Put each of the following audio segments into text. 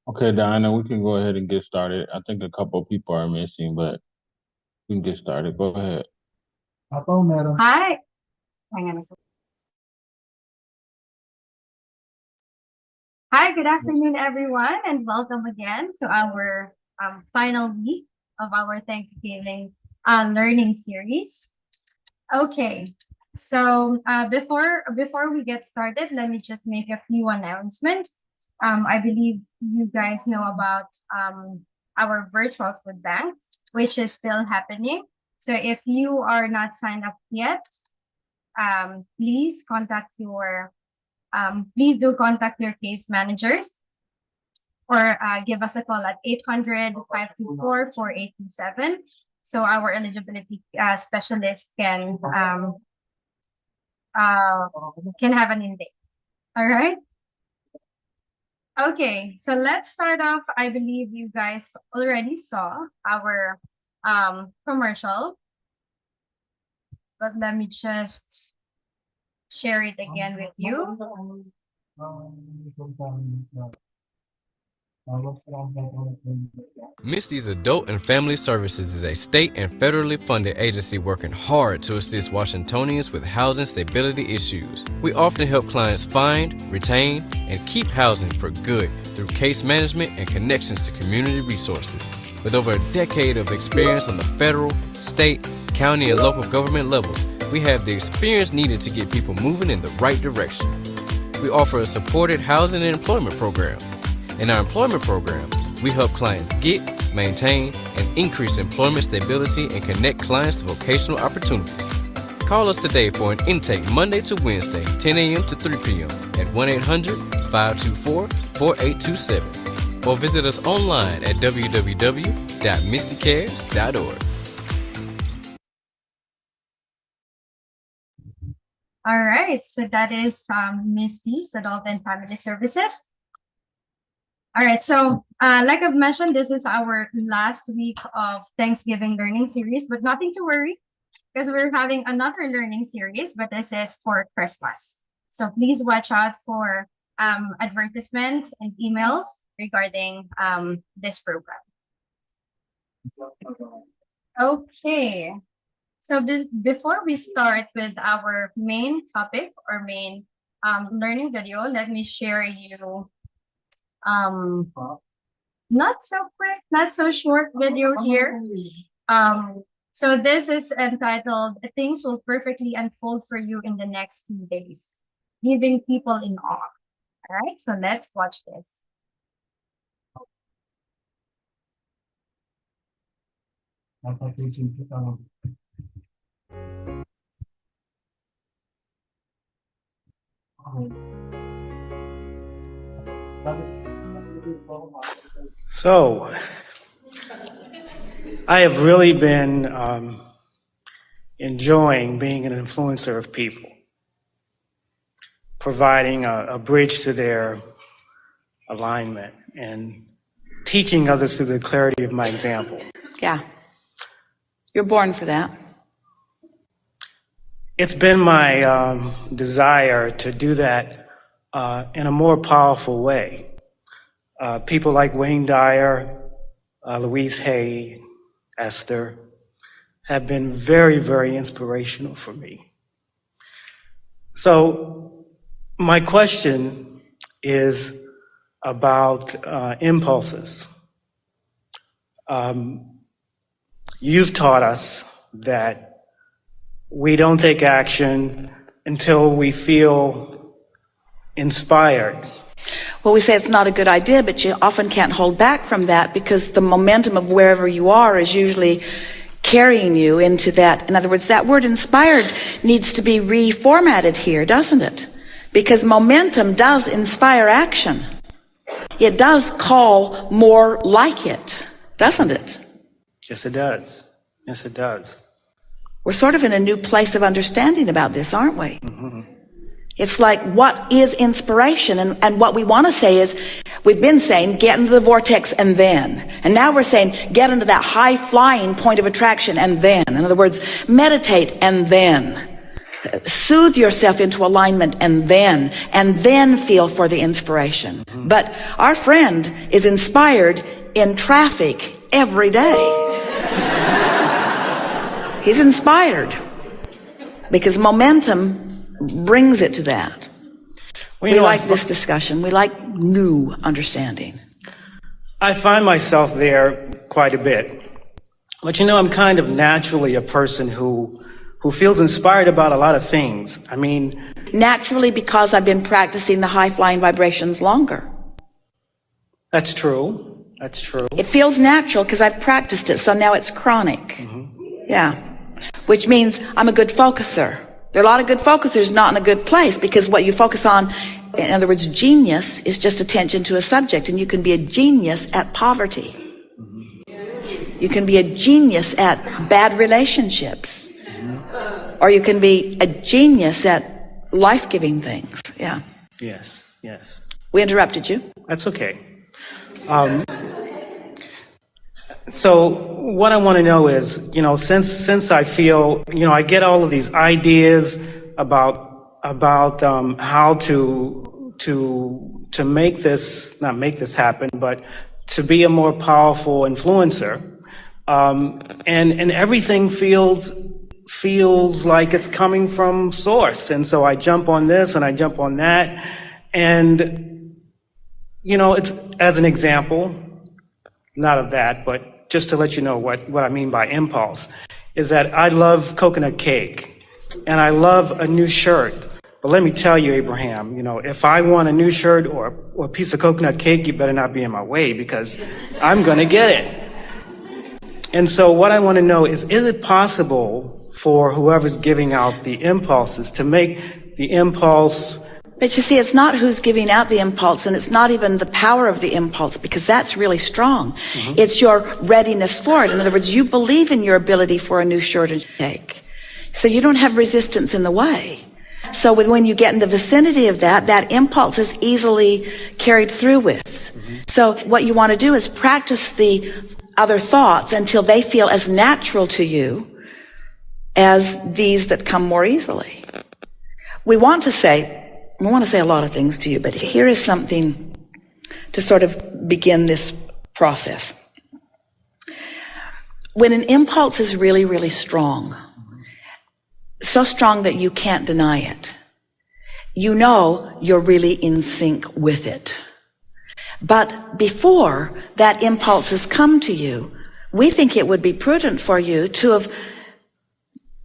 Okay, Diana, we can go ahead and get started. I think a couple of people are missing, but we can get started. Go ahead. Hi. Hang on a second. Hi, good afternoon, everyone, and welcome again to our final week of our Thanksgiving learning series. Okay, so before we get started, let me just make a few announcements. I believe you guys know about our virtual food bank, which is still happening. So if you are not signed up yet, please please do contact your case managers or give us a call at 800-524-4827 so our eligibility specialist uh, can have an intake. All right. Okay, so let's start off. I believe you guys already saw our commercial, but let me just share it again with you. Mystis Adult and Family Services is a state and federally funded agency working hard to assist Washingtonians with housing stability issues. We often help clients find, retain, and keep housing for good through case management and connections to community resources. With over a decade of experience on the federal, state, county, and local government levels, we have the experience needed to get people moving in the right direction. We offer a supported housing and employment program. In our employment program, we help clients get, maintain, and increase employment stability and connect clients to vocational opportunities. Call us today for an intake Monday to Wednesday, 10 a.m. to 3 p.m. at 1-800-524-4827 or visit us online at www.mysticares.org. All right, so that is Mystis Adult and Family Services. All right, so like I've mentioned, this is our last week of Thanksgiving learning series, but nothing to worry because we're having another learning series, but this is for Christmas. So please watch out for advertisements and emails regarding this program. Okay, so before we start with our main topic or main learning video, let me share you um not so quick, not so short video here. So this is entitled Things Will Perfectly Unfold for You in the Next Few Days, Leaving People in Awe. All right, so let's watch this. So, I have really been enjoying being an influencer of people, providing a bridge to their alignment and teaching others through the clarity of my example. Yeah, you're born for that. It's been my desire to do that in a more powerful way. People like Wayne Dyer, Louise Hay, Esther have been very, very inspirational for me. So my question is about impulses. You've taught us that we don't take action until we feel inspired. Well, we say it's not a good idea, but you often can't hold back from that because the momentum of wherever you are is usually carrying you into that. In other words, that word inspired needs to be reformatted here, doesn't it? Because momentum does inspire action. It does call more like it, doesn't it? Yes, it does. Yes, it does. We're sort of in a new place of understanding about this, aren't we? Mm-hmm. It's like, what is inspiration? And what we want to say is, we've been saying, get into the vortex and then. And now we're saying, get into that high-flying point of attraction and then. In other words, meditate and then. soothe yourself into alignment and then feel for the inspiration. But our friend is inspired in traffic every day. He's inspired because momentum brings it to that. Well, We like this discussion. We like new understanding. I find myself there quite a bit. But I'm kind of naturally a person who feels inspired about a lot of things. I mean, Naturally, because I've been practicing the high-flying vibrations longer. that's true. That's true. It feels natural because I've practiced it, so now it's chronic. Yeah. Which means I'm a good focuser. There are a lot of good focusers not in a good place because what you focus on, in other words, genius, is just attention to a subject, and you can be a genius at poverty. You can be a genius at bad relationships. Or you can be a genius at life-giving things. Yeah. Yes, yes. We interrupted you. That's okay. So what I want to know is, since I feel, I get all of these ideas about how to make this, not make this happen, but to be a more powerful influencer, and everything feels like it's coming from source, and so I jump on this and I jump on that, and it's as an example, not of that, but just to let you know what I mean by impulse, is that I love coconut cake and I love a new shirt. But let me tell you, Abraham, if I want a new shirt or a piece of coconut cake, you better not be in my way because I'm going to get it. And so what I want to know is it possible for whoever's giving out the impulses to make the impulse? But you see, it's not who's giving out the impulse, and it's not even the power of the impulse, because that's really strong. It's your readiness for it. In other words, you believe in your ability for a new shirt and cake. So you don't have resistance in the way. So when you get in the vicinity of that impulse is easily carried through with. So what you want to do is practice the other thoughts until they feel as natural to you as these that come more easily. We want to say a lot of things to you, but here is something to sort of begin this process. When an impulse is really, really strong, so strong that you can't deny it, you're really in sync with it. But before that impulse has come to you, we think it would be prudent for you to have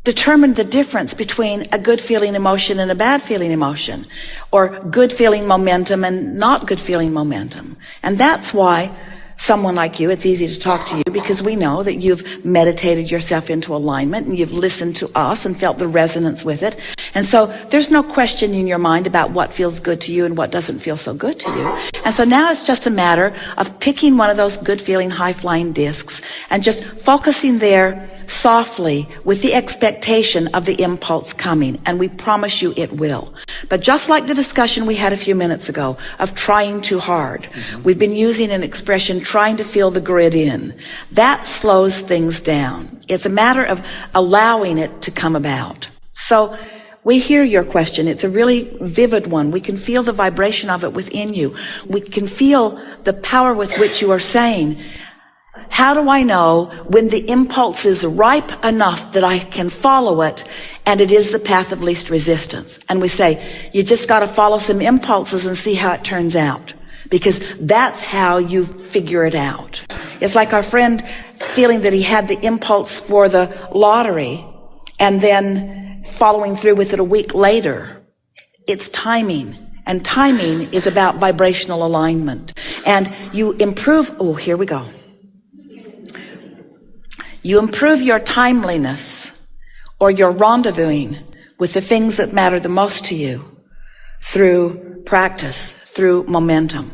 determined the difference between a good feeling emotion and a bad feeling emotion, or good feeling momentum and not good feeling momentum. And that's why someone like you, it's easy to talk to you because we know that you've meditated yourself into alignment and you've listened to us and felt the resonance with it. And so there's no question in your mind about what feels good to you and what doesn't feel so good to you. And so now it's just a matter of picking one of those good feeling high flying discs and just focusing there softly with the expectation of the impulse coming, and we promise you it will. But just like the discussion we had a few minutes ago of trying too hard, we've been using an expression, trying to feel the grid in. That slows things down. It's a matter of allowing it to come about. So we hear your question. It's a really vivid one. We can feel the vibration of it within you. We can feel the power with which you are saying, how do I know when the impulse is ripe enough that I can follow it and it is the path of least resistance? And we say, you just got to follow some impulses and see how it turns out, because that's how you figure it out. It's like our friend feeling that he had the impulse for the lottery and then following through with it a week later. It's timing. And timing is about vibrational alignment. And you improve, here we go. You improve your timeliness or your rendezvousing with the things that matter the most to you through practice, through momentum.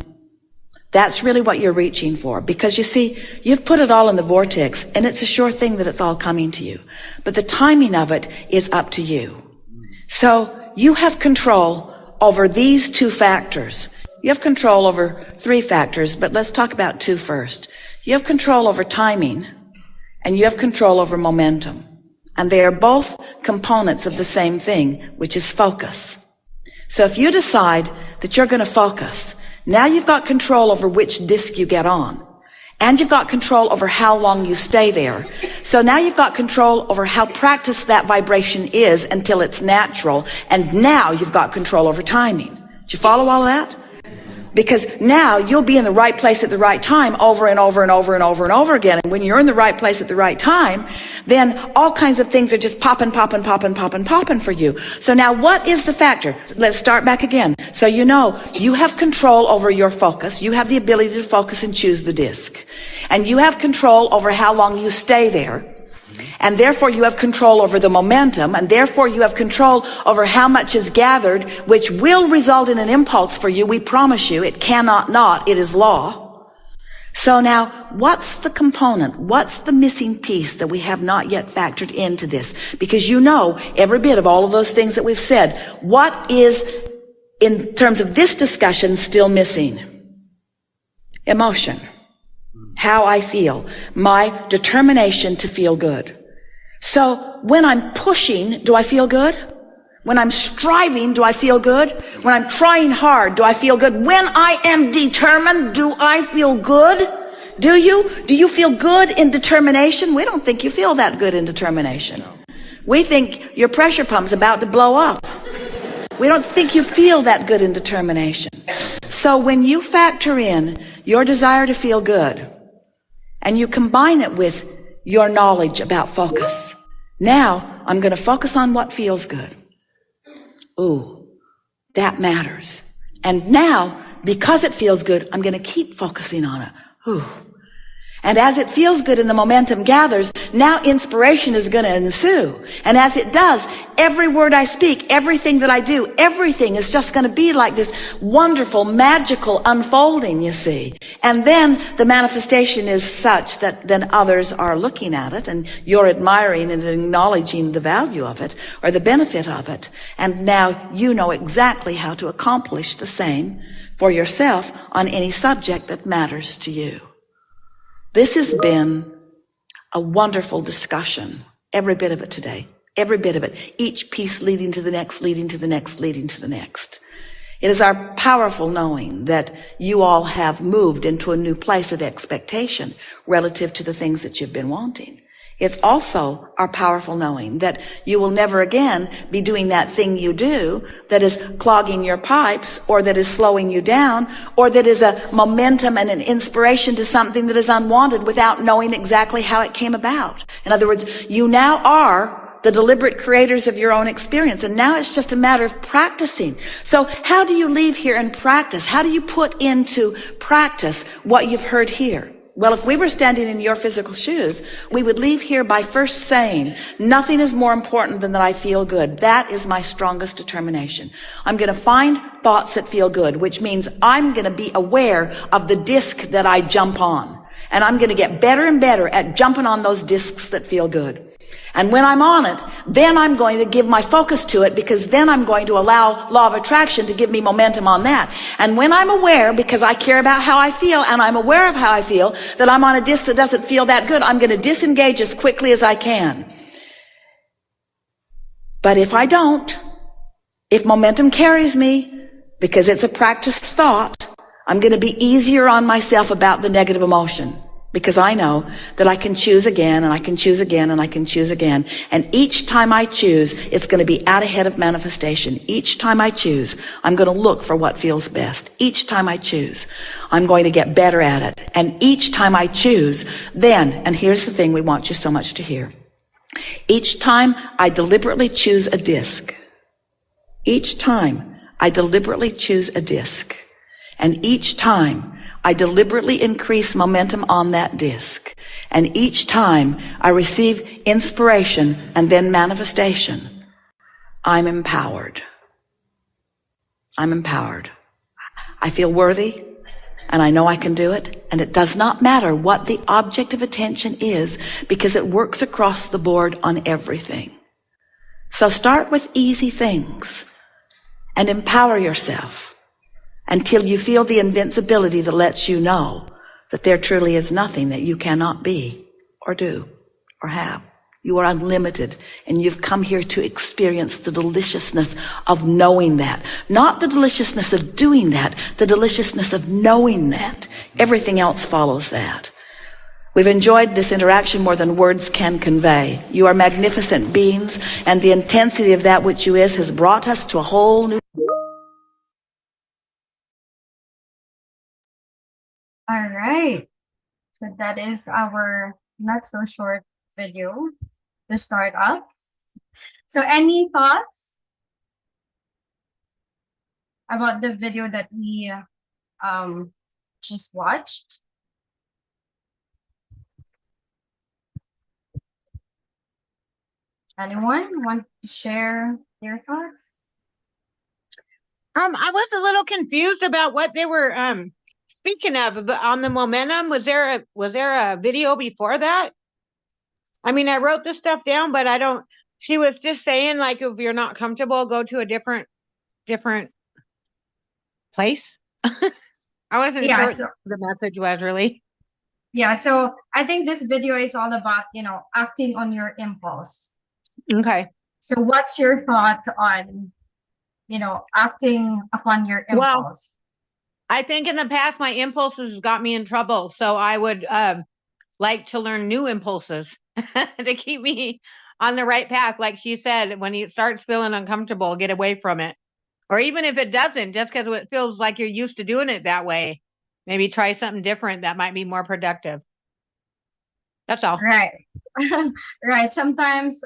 That's really what you're reaching for, because you see, you've put it all in the vortex and it's a sure thing that it's all coming to you. But the timing of it is up to you. So you have control over these two factors. You have control over three factors, but let's talk about two first. You have control over timing, and you have control over momentum. And they are both components of the same thing, which is focus. So if you decide that you're going to focus, now you've got control over which disc you get on. And you've got control over how long you stay there. So now you've got control over how practiced that vibration is until it's natural. And now you've got control over timing. Do you follow all of that? Because now you'll be in the right place at the right time over and over and over and over and over again. And when you're in the right place at the right time, then all kinds of things are just popping for you. So now what is the factor? Let's start back again. So you know, you have control over your focus. You have the ability to focus and choose the disc. And you have control over how long you stay there. And therefore you have control over the momentum, and therefore you have control over how much is gathered, which will result in an impulse for you. We promise you, it cannot not. It is law. So now, what's the component? What's the missing piece that we have not yet factored into this? Because you know every bit of all of those things that we've said. What is, in terms of this discussion, still missing? Emotion. How I feel, my determination to feel good. So when I'm pushing, do I feel good? When I'm striving, do I feel good? When I'm trying hard, do I feel good? When I am determined, do I feel good? Do you? Do you feel good in determination? We don't think you feel that good in determination. We think your pressure pump's about to blow up. We don't think you feel that good in determination. So when you factor in your desire to feel good, and you combine it with your knowledge about focus. Now, I'm going to focus on what feels good. Ooh, that matters. And now, because it feels good, I'm going to keep focusing on it. Ooh. And as it feels good and the momentum gathers, now inspiration is going to ensue. And as it does, every word I speak, everything that I do, everything is just going to be like this wonderful, magical unfolding, you see. And then the manifestation is such that then others are looking at it and you're admiring and acknowledging the value of it or the benefit of it. And now you know exactly how to accomplish the same for yourself on any subject that matters to you. This has been a wonderful discussion, every bit of it today, every bit of it, each piece leading to the next, leading to the next, leading to the next. It is our powerful knowing that you all have moved into a new place of expectation relative to the things that you've been wanting. It's also our powerful knowing that you will never again be doing that thing you do that is clogging your pipes or that is slowing you down or that is a momentum and an inspiration to something that is unwanted without knowing exactly how it came about. In other words, you now are the deliberate creators of your own experience, and now it's just a matter of practicing. So how do you leave here and practice? How do you put into practice what you've heard here? Well, if we were standing in your physical shoes, we would leave here by first saying, nothing is more important than that I feel good. That is my strongest determination. I'm going to find thoughts that feel good, which means I'm going to be aware of the disc that I jump on. And I'm going to get better and better at jumping on those discs that feel good. And when I'm on it, then I'm going to give my focus to it, because then I'm going to allow law of attraction to give me momentum on that. And when I'm aware, because I care about how I feel and I'm aware of how I feel, that I'm on a disc that doesn't feel that good, I'm going to disengage as quickly as I can. But if I don't, if momentum carries me, because it's a practiced thought, I'm going to be easier on myself about the negative emotion. Because I know that I can choose again and I can choose again and I can choose again. And each time I choose, it's going to be out ahead of manifestation. Each time I choose, I'm going to look for what feels best. Each time I choose, I'm going to get better at it. And each time I choose, then, and here's the thing we want you so much to hear. Each time I deliberately choose a disc. Each time I deliberately choose a disc. And each time I deliberately increase momentum on that disc. And each time I receive inspiration and then manifestation, I'm empowered. I'm empowered. I feel worthy, and I know I can do it. And it does not matter what the object of attention is, because it works across the board on everything. So start with easy things and empower yourself until you feel the invincibility that lets you know that there truly is nothing that you cannot be or do or have. You are unlimited, and you've come here to experience the deliciousness of knowing that. Not the deliciousness of doing that, the deliciousness of knowing that. Everything else follows that. We've enjoyed this interaction more than words can convey. You are magnificent beings, and the intensity of that which you is has brought us to a whole new... All right. So that is our not so short video to start off. So any thoughts about the video that we just watched? Anyone want to share their thoughts? I was a little confused about what they were speaking of, but on the momentum, was there a video before that? I mean, I wrote this stuff down, but I don't. She was just saying, like, if you're not comfortable, go to a different place. I wasn't Yeah, sure so what the message was really. yeah, so I think this video is all about, acting on your impulse. Okay. So what's your thought on, acting upon your Well, impulse? I think in the past my impulses got me in trouble, so I would like to learn new impulses to keep me on the right path. Like she said, when it starts feeling uncomfortable, get away from it. Or even if it doesn't, just because it feels like you're used to doing it that way, maybe try something different that might be more productive. That's all. Right. Right. Sometimes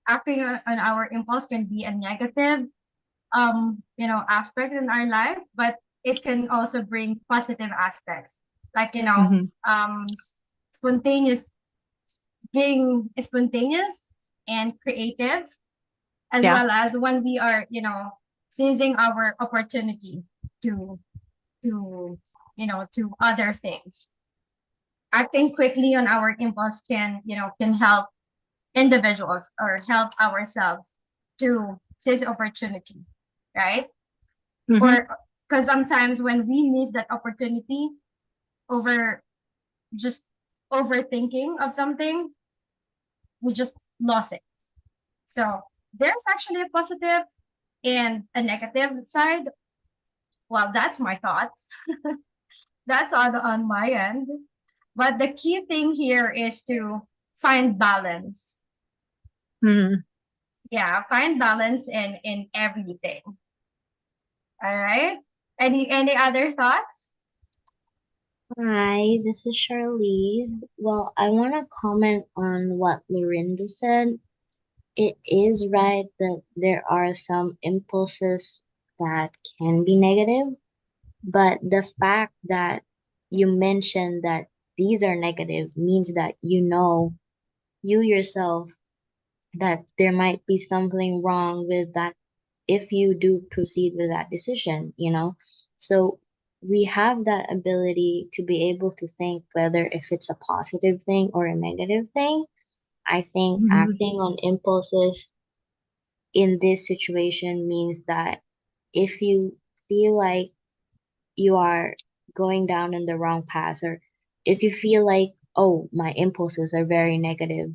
acting on our impulse can be a negative aspect in our life, but it can also bring positive aspects. Like, Mhm. Spontaneous, being spontaneous and creative, as Yeah. well as when we are, seizing our opportunity to to other things. Acting quickly on our impulse can help individuals or help ourselves to seize opportunity, right? Mhm. Or because sometimes when we miss that opportunity over just overthinking of something, we just lost it. So there's actually a positive and a negative side. Well, that's my thoughts. That's on my end. But the key thing here is to find balance. Mhm. Yeah, find balance in everything. All right. Any other thoughts? Hi, this is Charlize. Well, I want to comment on what Lorinda said. It is right that there are some impulses that can be negative, but the fact that you mentioned that these are negative means that you yourself, that there might be something wrong with that if you do proceed with that decision. So we have that ability to be able to think whether if it's a positive thing or a negative thing. I think Mhm. acting on impulses in this situation means that if you feel like you are going down in the wrong path, or if you feel like, oh, my impulses are very negative,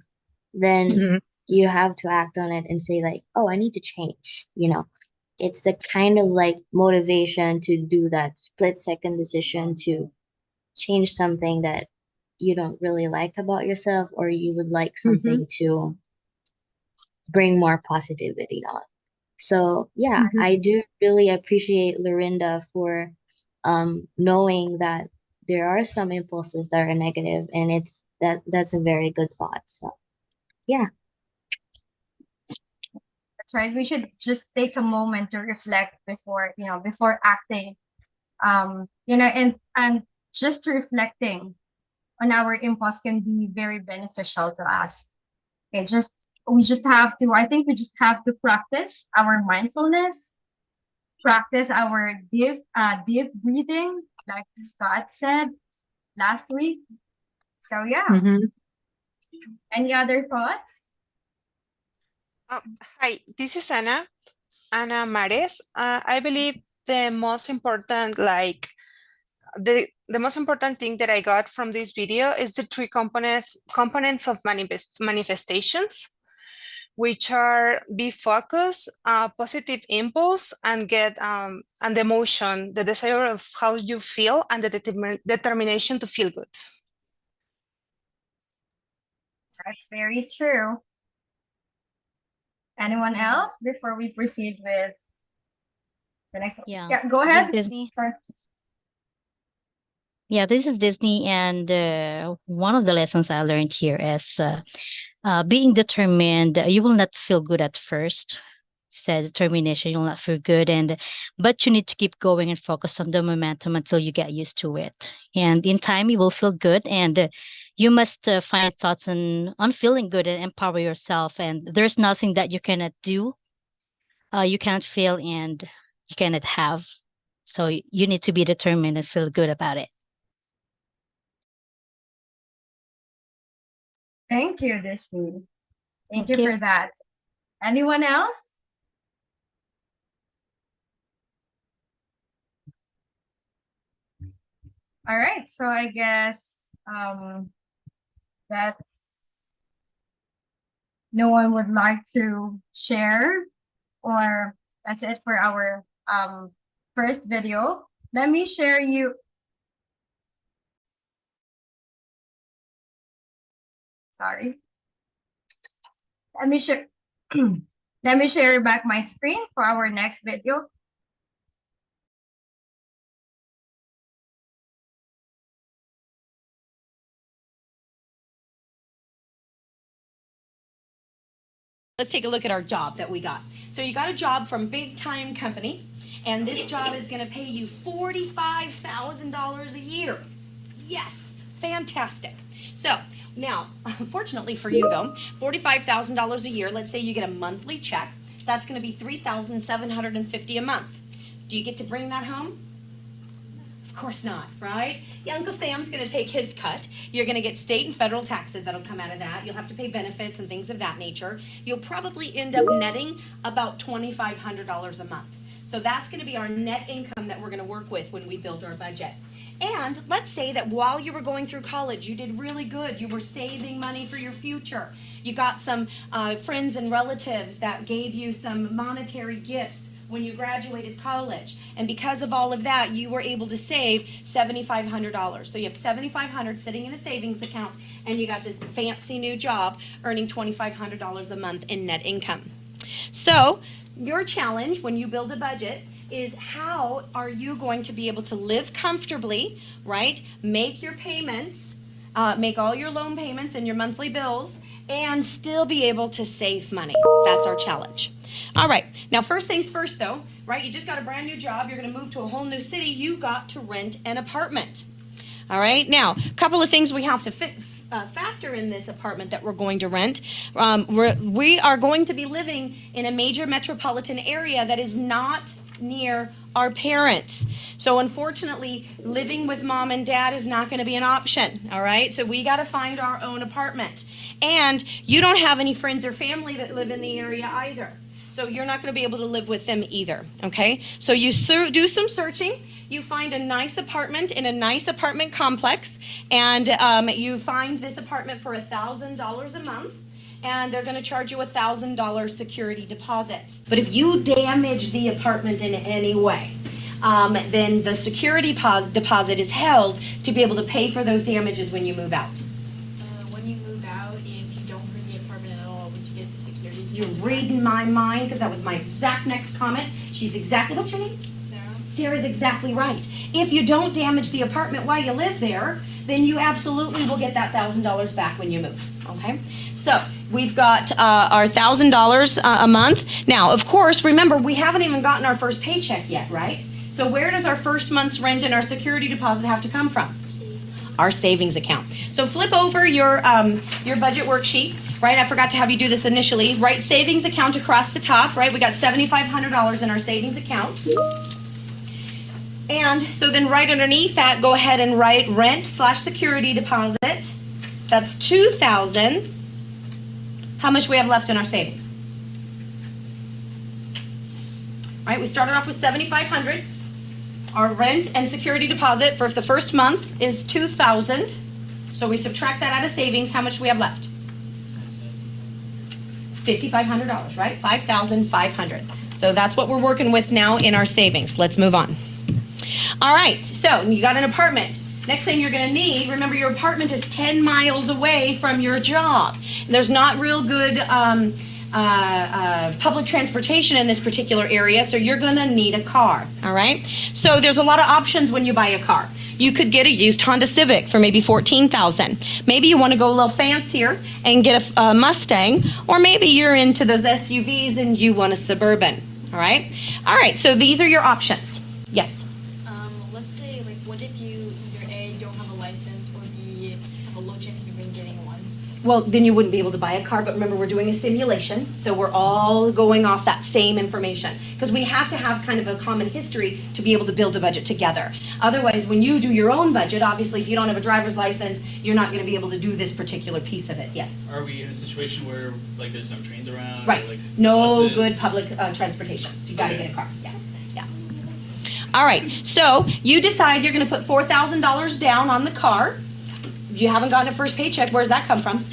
then Mhm. you have to act on it and say like, oh, I need to change. It's the kind of like motivation to do that split second decision to change something that you don't really like about yourself, or you would like Mhm. something to bring more positivity on. So yeah, Mhm. I do really appreciate Lorinda for knowing that there are some impulses that are negative, and that's a very good thought. So yeah. That's right. We should just take a moment to reflect before acting. And just reflecting on our impulse can be very beneficial to us. We just have to, I think we just have to practice our mindfulness, practice our deep breathing, like Scott said last week. So yeah. Mhm. Any other thoughts? Oh, hi, this is Ana Mares. I believe the most important, like the most important thing that I got from this video is the three components of manifestations, which are be focused, positive impulse, and get and the emotion, the desire of how you feel, and the determination to feel good. That's very true. Anyone else before we proceed with the next one? Yeah. Go This is ahead. Disney. Sorry. Yeah, this is Disney, and one of the lessons I learned here is being determined. You will not feel good at first. Said determination, you'll not feel good, but you need to keep going and focus on the momentum until you get used to it. And in time, you will feel good, and you must find thoughts on feeling good and empower yourself. And there's nothing that you cannot do, you cannot fail, and you cannot have. So you need to be determined and feel good about it. Thank you, Disney. Thank Thank you you. for that. Anyone else? All right, so I guess that's no one would like to share, or that's it for our first video. Let me share you. Sorry. Let me share. Let me share back my screen for our next video. Let's take a look at our job that we got. So you got a job from big time company, and this job is going to pay you $45,000 a year. Yes, fantastic. So now, unfortunately for you though, $45,000 a year, let's say you get a monthly check, that's going to be $3,750 a month. Do you get to bring that home? Of course not, right? Yeah, Uncle Sam's going to take his cut. You're going to get state and federal taxes that'll come out of that. You'll have to pay benefits and things of that nature. You'll probably end up netting about $2,500 a month. So that's going to be our net income that we're going to work with when we build our budget. And let's say that while you were going through college, you did really good. You were saving money for your future. You got some friends and relatives that gave you some monetary gifts when you graduated college. And because of all of that, you were able to save $7,500. So you have $7,500 sitting in a savings account, and you got this fancy new job earning $2,500 a month in net income. So your challenge when you build a budget is how are you going to be able to live comfortably, right? Make your payments, make all your loan payments and your monthly bills, and still be able to save money. That's our challenge. All right, now first things first though, right? You just got a brand new job, you're gonna move to a whole new city, you got to rent an apartment. All right, now, a couple of things we have to factor in this apartment that we're going to rent. We are going to be living in a major metropolitan area that is not near our parents. So unfortunately, living with mom and dad is not going to be an option, all right? So we got to find our own apartment. And you don't have any friends or family that live in the area either. So you're not going to be able to live with them either, okay? So you do some searching. You find a nice apartment in a nice apartment complex, and you find this apartment for $1,000 a month, and they're going to charge you $1,000 security deposit. But if you damage the apartment in any way, then the security deposit is held to be able to pay for those damages when you move out. When you move out, if you don't bring the apartment at all, would you get the security deposit? You're reading my mind, because that was my exact next comment. She's exactly, what's your name? Sarah? Sarah's exactly right. If you don't damage the apartment while you live there, then you absolutely will get that $1,000 back when you move, okay? So we've got our $1,000 a month. Now, of course, remember, we haven't even gotten our first paycheck yet, right? So where does our first month's rent and our security deposit have to come from? Our savings account. So flip over your budget worksheet, right? I forgot to have you do this initially. Write savings account across the top, right? We got $7,500 in our savings account. And so then right underneath that, go ahead and write rent/security deposit. That's $2,000. How much we have left in our savings? Right, we started off with $7,500. Our rent and security deposit for the first month is $2,000. So we subtract that out of savings. How much do we have left? $5,500, right? $5,500. So that's what we're working with now in our savings. Let's move on. All right, so you got an apartment. Next thing you're gonna need, remember your apartment is 10 miles away from your job. There's not real good public transportation in this particular area, so you're gonna need a car, all right? So there's a lot of options when you buy a car. You could get a used Honda Civic for maybe $14,000. Maybe you want to go a little fancier and get a Mustang, or maybe you're into those SUVs and you want a Suburban, all right? All right, so these are your options. Yes? Let's say, like, what if you either A, don't have a license, or B, have a low chance of even getting one? Well, then you wouldn't be able to buy a car, but remember, we're doing a simulation, so we're all going off that same information, because we have to have kind of a common history to be able to build a budget together. Otherwise, when you do your own budget, obviously, if you don't have a driver's license, you're not going to be able to do this particular piece of it. Yes? Are we in a situation where, like, there's no trains around? Right. Or, like, No buses? good public transportation, so you got to Okay. get a car. Yeah. Yeah. All right, so you decide you're going to put $4,000 down on the car. You haven't gotten a first paycheck. Where does that come from?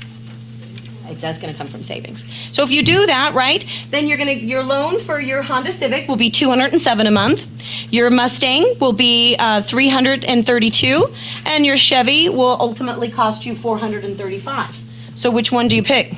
It does going to come from savings. So if you do that, right, then your loan for your Honda Civic will be $207 a month. Your Mustang will be $332, and your Chevy will ultimately cost you $435. So which one do you pick?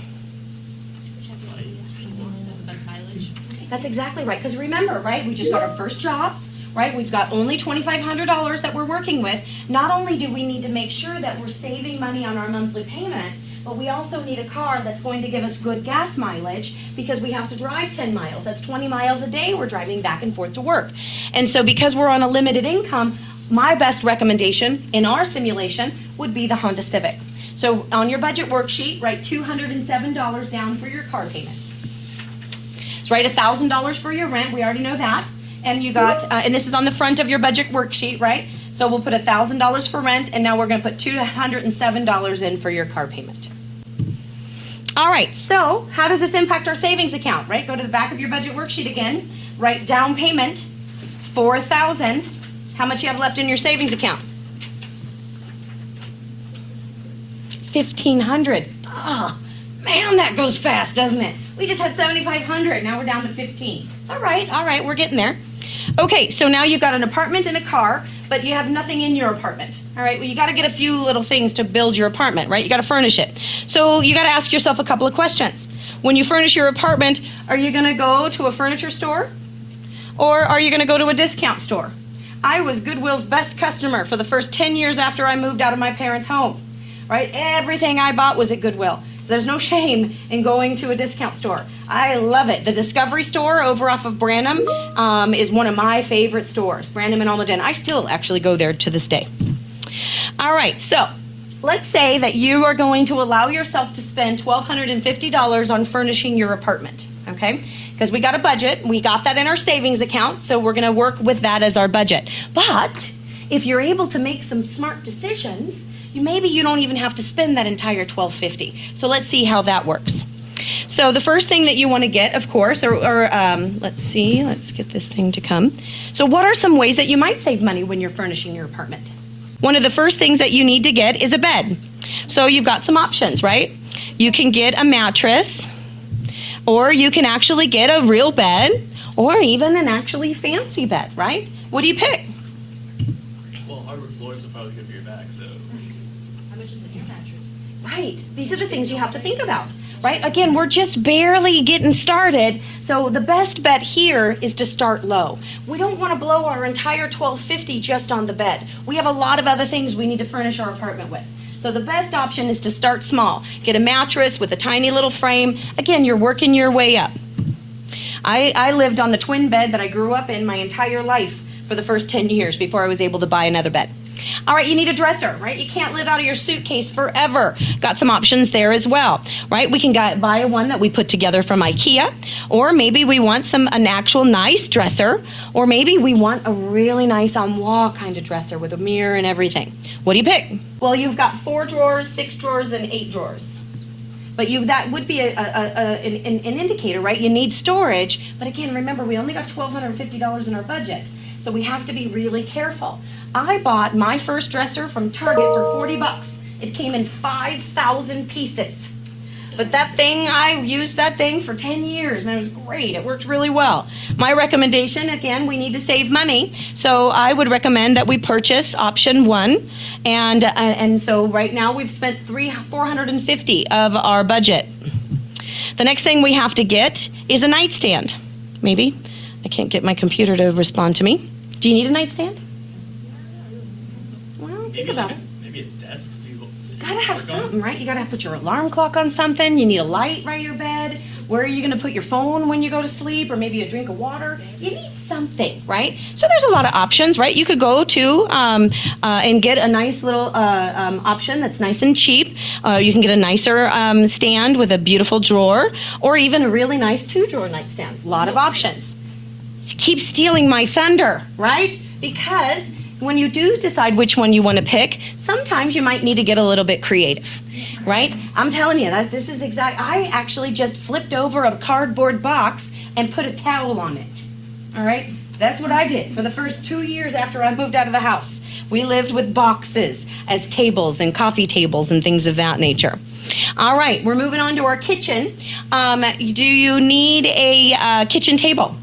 Best mileage. That's exactly right. Because remember, right, we just got our first job, right? We've got only $2,500 that we're working with. Not only do we need to make sure that we're saving money on our monthly payment, but we also need a car that's going to give us good gas mileage, because we have to drive 10 miles. That's 20 miles a day we're driving back and forth to work. And so because we're on a limited income, my best recommendation in our simulation would be the Honda Civic. So on your budget worksheet, write $207 down for your car payment. So write $1,000 for your rent. We already know that. And you got, and this is on the front of your budget worksheet, right? So we'll put $1,000 for rent, and now we're going to put $207 in for your car payment. All right, so how does this impact our savings account, right? Go to the back of your budget worksheet again. Write down payment, $4,000. How much you have left in your savings account? $1,500. Oh, man, that goes fast, doesn't it? We just had $7,500. Now we're down to $15. All right, we're getting there. Okay, so now you've got an apartment and a car, but you have nothing in your apartment. All right, well, you got to get a few little things to build your apartment, right? You got to furnish it. So you got to ask yourself a couple of questions. When you furnish your apartment, are you going to go to a furniture store, or are you going to go to a discount store? I was Goodwill's best customer for the first 10 years after I moved out of my parents' home, right? Everything I bought was at Goodwill. There's no shame in going to a discount store. I love it. The Discovery store over off of Branham is one of my favorite stores, Branham and Almaden. I still actually go there to this day. All right, so let's say that you are going to allow yourself to spend $1,250 on furnishing your apartment, okay? Because we got a budget. We got that in our savings account, so we're going to work with that as our budget. But if you're able to make some smart decisions, maybe you don't even have to spend that entire $1,250. So let's see how that works. So the first thing that you want to get, of course, let's get this thing to come. So what are some ways that you might save money when you're furnishing your apartment? One of the first things that you need to get is a bed. So you've got some options, right? You can get a mattress, or you can actually get a real bed, or even an actually fancy bed, right? What do you pick? Well, hardwood floors are probably good for your back, so. How much is an air mattress? Right. These are the things you have to think about, right? Again, we're just barely getting started, so the best bet here is to start low. We don't want to blow our entire $1,250 just on the bed. We have a lot of other things we need to furnish our apartment with. So the best option is to start small. Get a mattress with a tiny little frame. Again, you're working your way up. I lived on the twin bed that I grew up in my entire life for the first 10 years before I was able to buy another bed. All right, you need a dresser, right? You can't live out of your suitcase forever. Got some options there as well, right? We can buy one that we put together from IKEA, or maybe we want an actual nice dresser, or maybe we want a really nice on-wall kind of dresser with a mirror and everything. What do you pick? Well, you've got 4 drawers, 6 drawers, and 8 drawers. But that would be an indicator, right? You need storage, but again, remember, we only got $1,250 in our budget. So we have to be really careful. I bought my first dresser from Target for $40. It came in 5,000 pieces. But that thing, I used that thing for 10 years and it was great. It worked really well. My recommendation, again, we need to save money. So I would recommend that we purchase option 1. And so right now we've spent $450 of our budget. The next thing we have to get is a nightstand. Maybe. I can't get my computer to respond to me. Do you need a nightstand? Well, think about it. Maybe a desk. Gotta have something, right? You gotta put your alarm clock on something. You need a light by your bed. Where are you gonna put your phone when you go to sleep, or maybe a drink of water? You need something, right? So there's a lot of options, right? You could go to and get a nice little option that's nice and cheap. You can get a nicer stand with a beautiful drawer, or even a really nice 2-drawer nightstand. A lot of options. Keep stealing my thunder, right? Because when you do decide which one you want to pick, sometimes you might need to get a little bit creative, right? I'm telling you, this is exact. I actually just flipped over a cardboard box and put a towel on it, all right? That's what I did for the first 2 years after I moved out of the house. We lived with boxes as tables and coffee tables and things of that nature. All right, we're moving on to our kitchen. Do you need a kitchen table?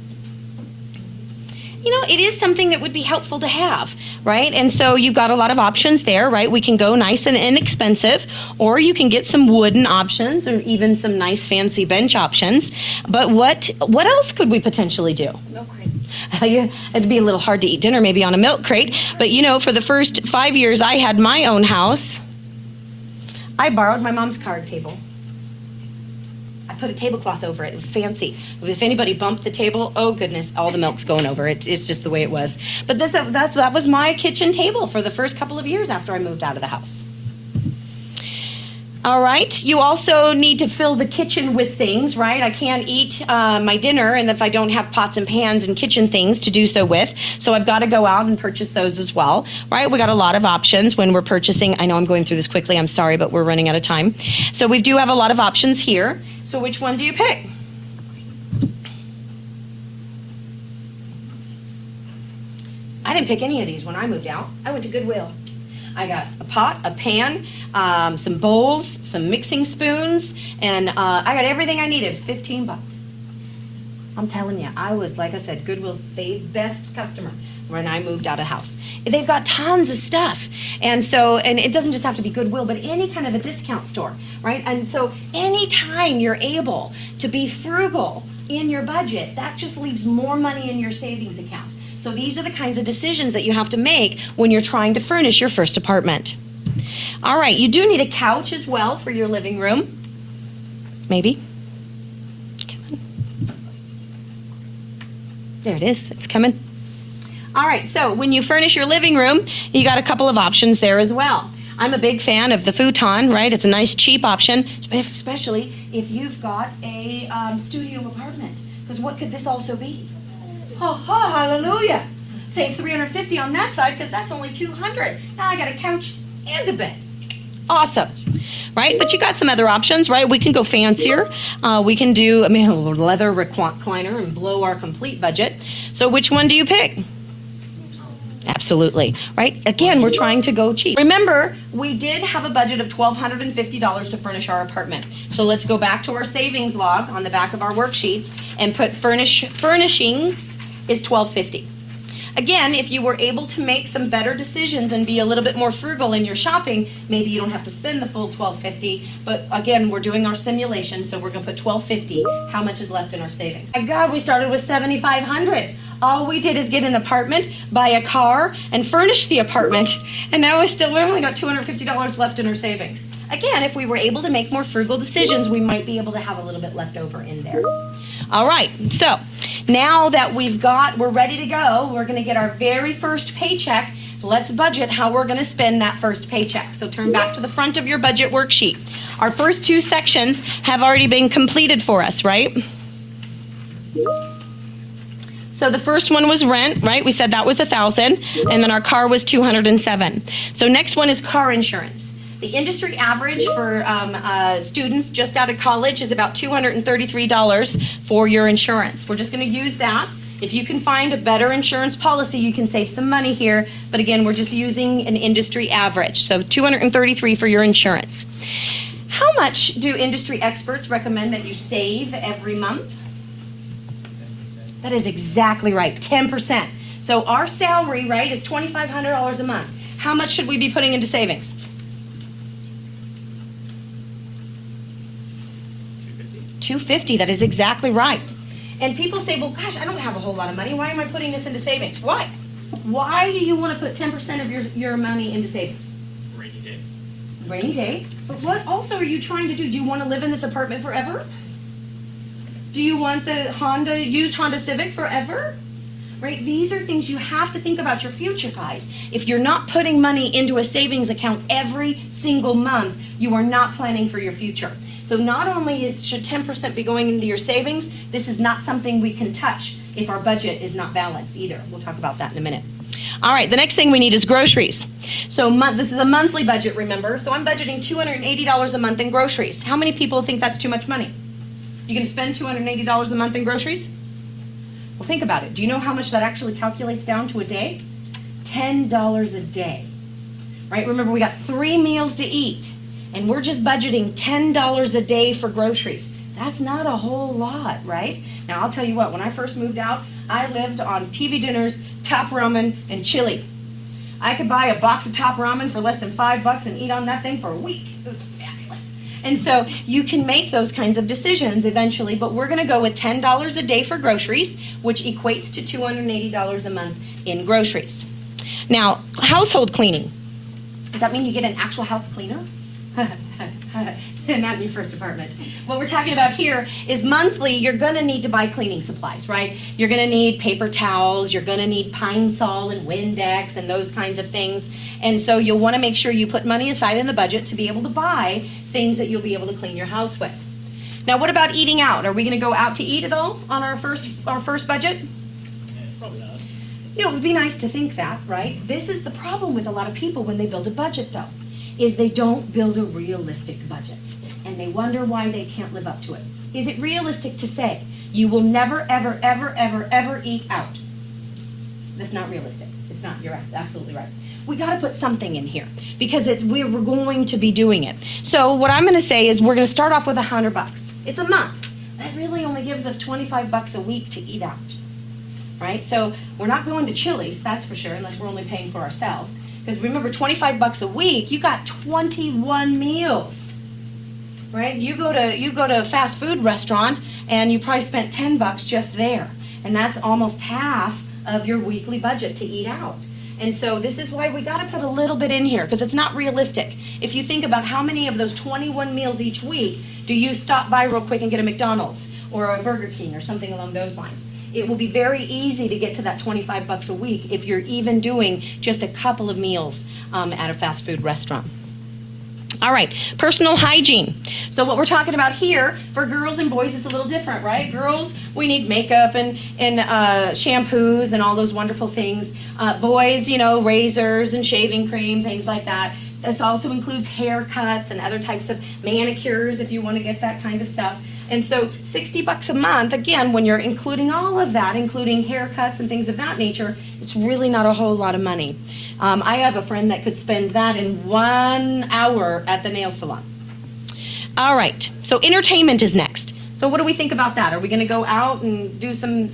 You know, it is something that would be helpful to have, right? And so you've got a lot of options there, right? We can go nice and inexpensive, or you can get some wooden options, or even some nice fancy bench options. But what else could we potentially do? Milk crate. It'd be a little hard to eat dinner maybe on a milk crate. But you know, for the first 5 years I had my own house, I borrowed my mom's card table. I put a tablecloth over it. It was fancy. If anybody bumped the table, oh goodness, all the milk's going over it. It's just the way it was. But that was my kitchen table for the first couple of years after I moved out of the house. All right, you also need to fill the kitchen with things, right? I can't eat my dinner and if I don't have pots and pans and kitchen things to do so with. So I've got to go out and purchase those as well, right? We got a lot of options when we're purchasing. I know I'm going through this quickly, I'm sorry, but we're running out of time. So we do have a lot of options here. So which one do you pick? I didn't pick any of these when I moved out. I went to Goodwill. I got a pot, a pan, some bowls, some mixing spoons, and I got everything I needed. It was $15. I'm telling you, I was, like I said, Goodwill's best customer when I moved out of house. They've got tons of stuff. And it doesn't just have to be Goodwill, but any kind of a discount store, right? And so anytime you're able to be frugal in your budget, that just leaves more money in your savings account. So these are the kinds of decisions that you have to make when you're trying to furnish your first apartment. All right, you do need a couch as well for your living room. Maybe. There it is, it's coming. All right, so when you furnish your living room, you got a couple of options there as well. I'm a big fan of the futon, right? It's a nice cheap option, especially if you've got a studio apartment. Because what could this also be? Oh, hallelujah. Save $350 on that side because that's only $200. Now I got a couch and a bed. Awesome, right? But you got some other options, right? We can go fancier. We can do a leather recliner and blow our complete budget. So which one do you pick? Absolutely, right? Again, we're trying to go cheap. Remember, we did have a budget of $1,250 to furnish our apartment. So let's go back to our savings log on the back of our worksheets and put furnishings is $1,250. Again, if you were able to make some better decisions and be a little bit more frugal in your shopping, maybe you don't have to spend the full $1,250. But again, we're doing our simulation, so we're going to put $1,250. How much is left in our savings? My God, we started with $7,500. All we did is get an apartment, buy a car, and furnish the apartment. And now we've only got $250 left in our savings. Again, if we were able to make more frugal decisions, we might be able to have a little bit left over in there. All right, so now that we're ready to go, we're going to get our very first paycheck. Let's budget how we're going to spend that first paycheck. So turn back to the front of your budget worksheet. Our first two sections have already been completed for us, right? So the first one was rent, right? We said that was $1,000, and then our car was $207. So next one is car insurance. The industry average for students just out of college is about $233 for your insurance. We're just going to use that. If you can find a better insurance policy, you can save some money here. But again, we're just using an industry average. So $233 for your insurance. How much do industry experts recommend that you save every month? That is exactly right, 10%. So our salary, right, is $2,500 a month. How much should we be putting into savings? $250, that is exactly right. And people say, well, gosh, I don't have a whole lot of money. Why am I putting this into savings? Why? Why do you want to put 10% of your money into savings? Rainy day. Rainy day. But what also are you trying to do? Do you want to live in this apartment forever? Do you want the used Honda Civic forever? Right? These are things you have to think about your future, guys. If you're not putting money into a savings account every single month, you are not planning for your future. So not only should 10% be going into your savings, this is not something we can touch if our budget is not balanced either. We'll talk about that in a minute. All right, the next thing we need is groceries. So this is a monthly budget, remember? So I'm budgeting $280 a month in groceries. How many people think that's too much money? You gonna spend $280 a month in groceries? Well, think about it. Do you know how much that actually calculates down to a day? $10 a day, right? Remember, we got 3 meals to eat, and we're just budgeting $10 a day for groceries. That's not a whole lot, right? Now, I'll tell you what, when I first moved out, I lived on TV dinners, top ramen, and chili. I could buy a box of top ramen for less than $5 and eat on that thing for a week. It was fabulous. And so you can make those kinds of decisions eventually, but we're gonna go with $10 a day for groceries, which equates to $280 a month in groceries. Now, household cleaning. Does that mean you get an actual house cleaner? Not in your first apartment. What we're talking about here is monthly, you're gonna need to buy cleaning supplies, right? You're gonna need paper towels, you're gonna need Pine Sol and Windex and those kinds of things. And so you'll wanna make sure you put money aside in the budget to be able to buy things that you'll be able to clean your house with. Now, what about eating out? Are we gonna go out to eat at all on our first budget? Probably not. You know, it would be nice to think that, right? This is the problem with a lot of people when they build a budget, though, is they don't build a realistic budget, and they wonder why they can't live up to it. Is it realistic to say you will never, ever, ever, ever, ever eat out? That's not realistic. It's not. You're absolutely right. We got to put something in here because we're going to be doing it. So what I'm going to say is we're going to start off with $100. It's a month. That really only gives us $25 a week to eat out, right? So we're not going to Chili's, that's for sure, unless we're only paying for ourselves. Because remember, $25 a week, you got 21 meals, right? You go to a fast food restaurant and you probably spent $10 just there, and that's almost half of your weekly budget to eat out. And so this is why we got to put a little bit in here, because it's not realistic. If you think about how many of those 21 meals each week do you stop by real quick and get a McDonald's or a Burger King or something along those lines. It will be very easy to get to that $25 a week if you're even doing just a couple of meals at a fast food restaurant. All right, personal hygiene. So what we're talking about here for girls and boys is a little different, right? Girls, we need makeup and shampoos and all those wonderful things. Boys, you know, razors and shaving cream, things like that. This also includes haircuts and other types of manicures if you want to get that kind of stuff. And so $60 a month, again, when you're including all of that, including haircuts and things of that nature, it's really not a whole lot of money. I have a friend that could spend that in 1 hour at the nail salon. All right, so entertainment is next. So what do we think about that? Are we gonna go out and do some,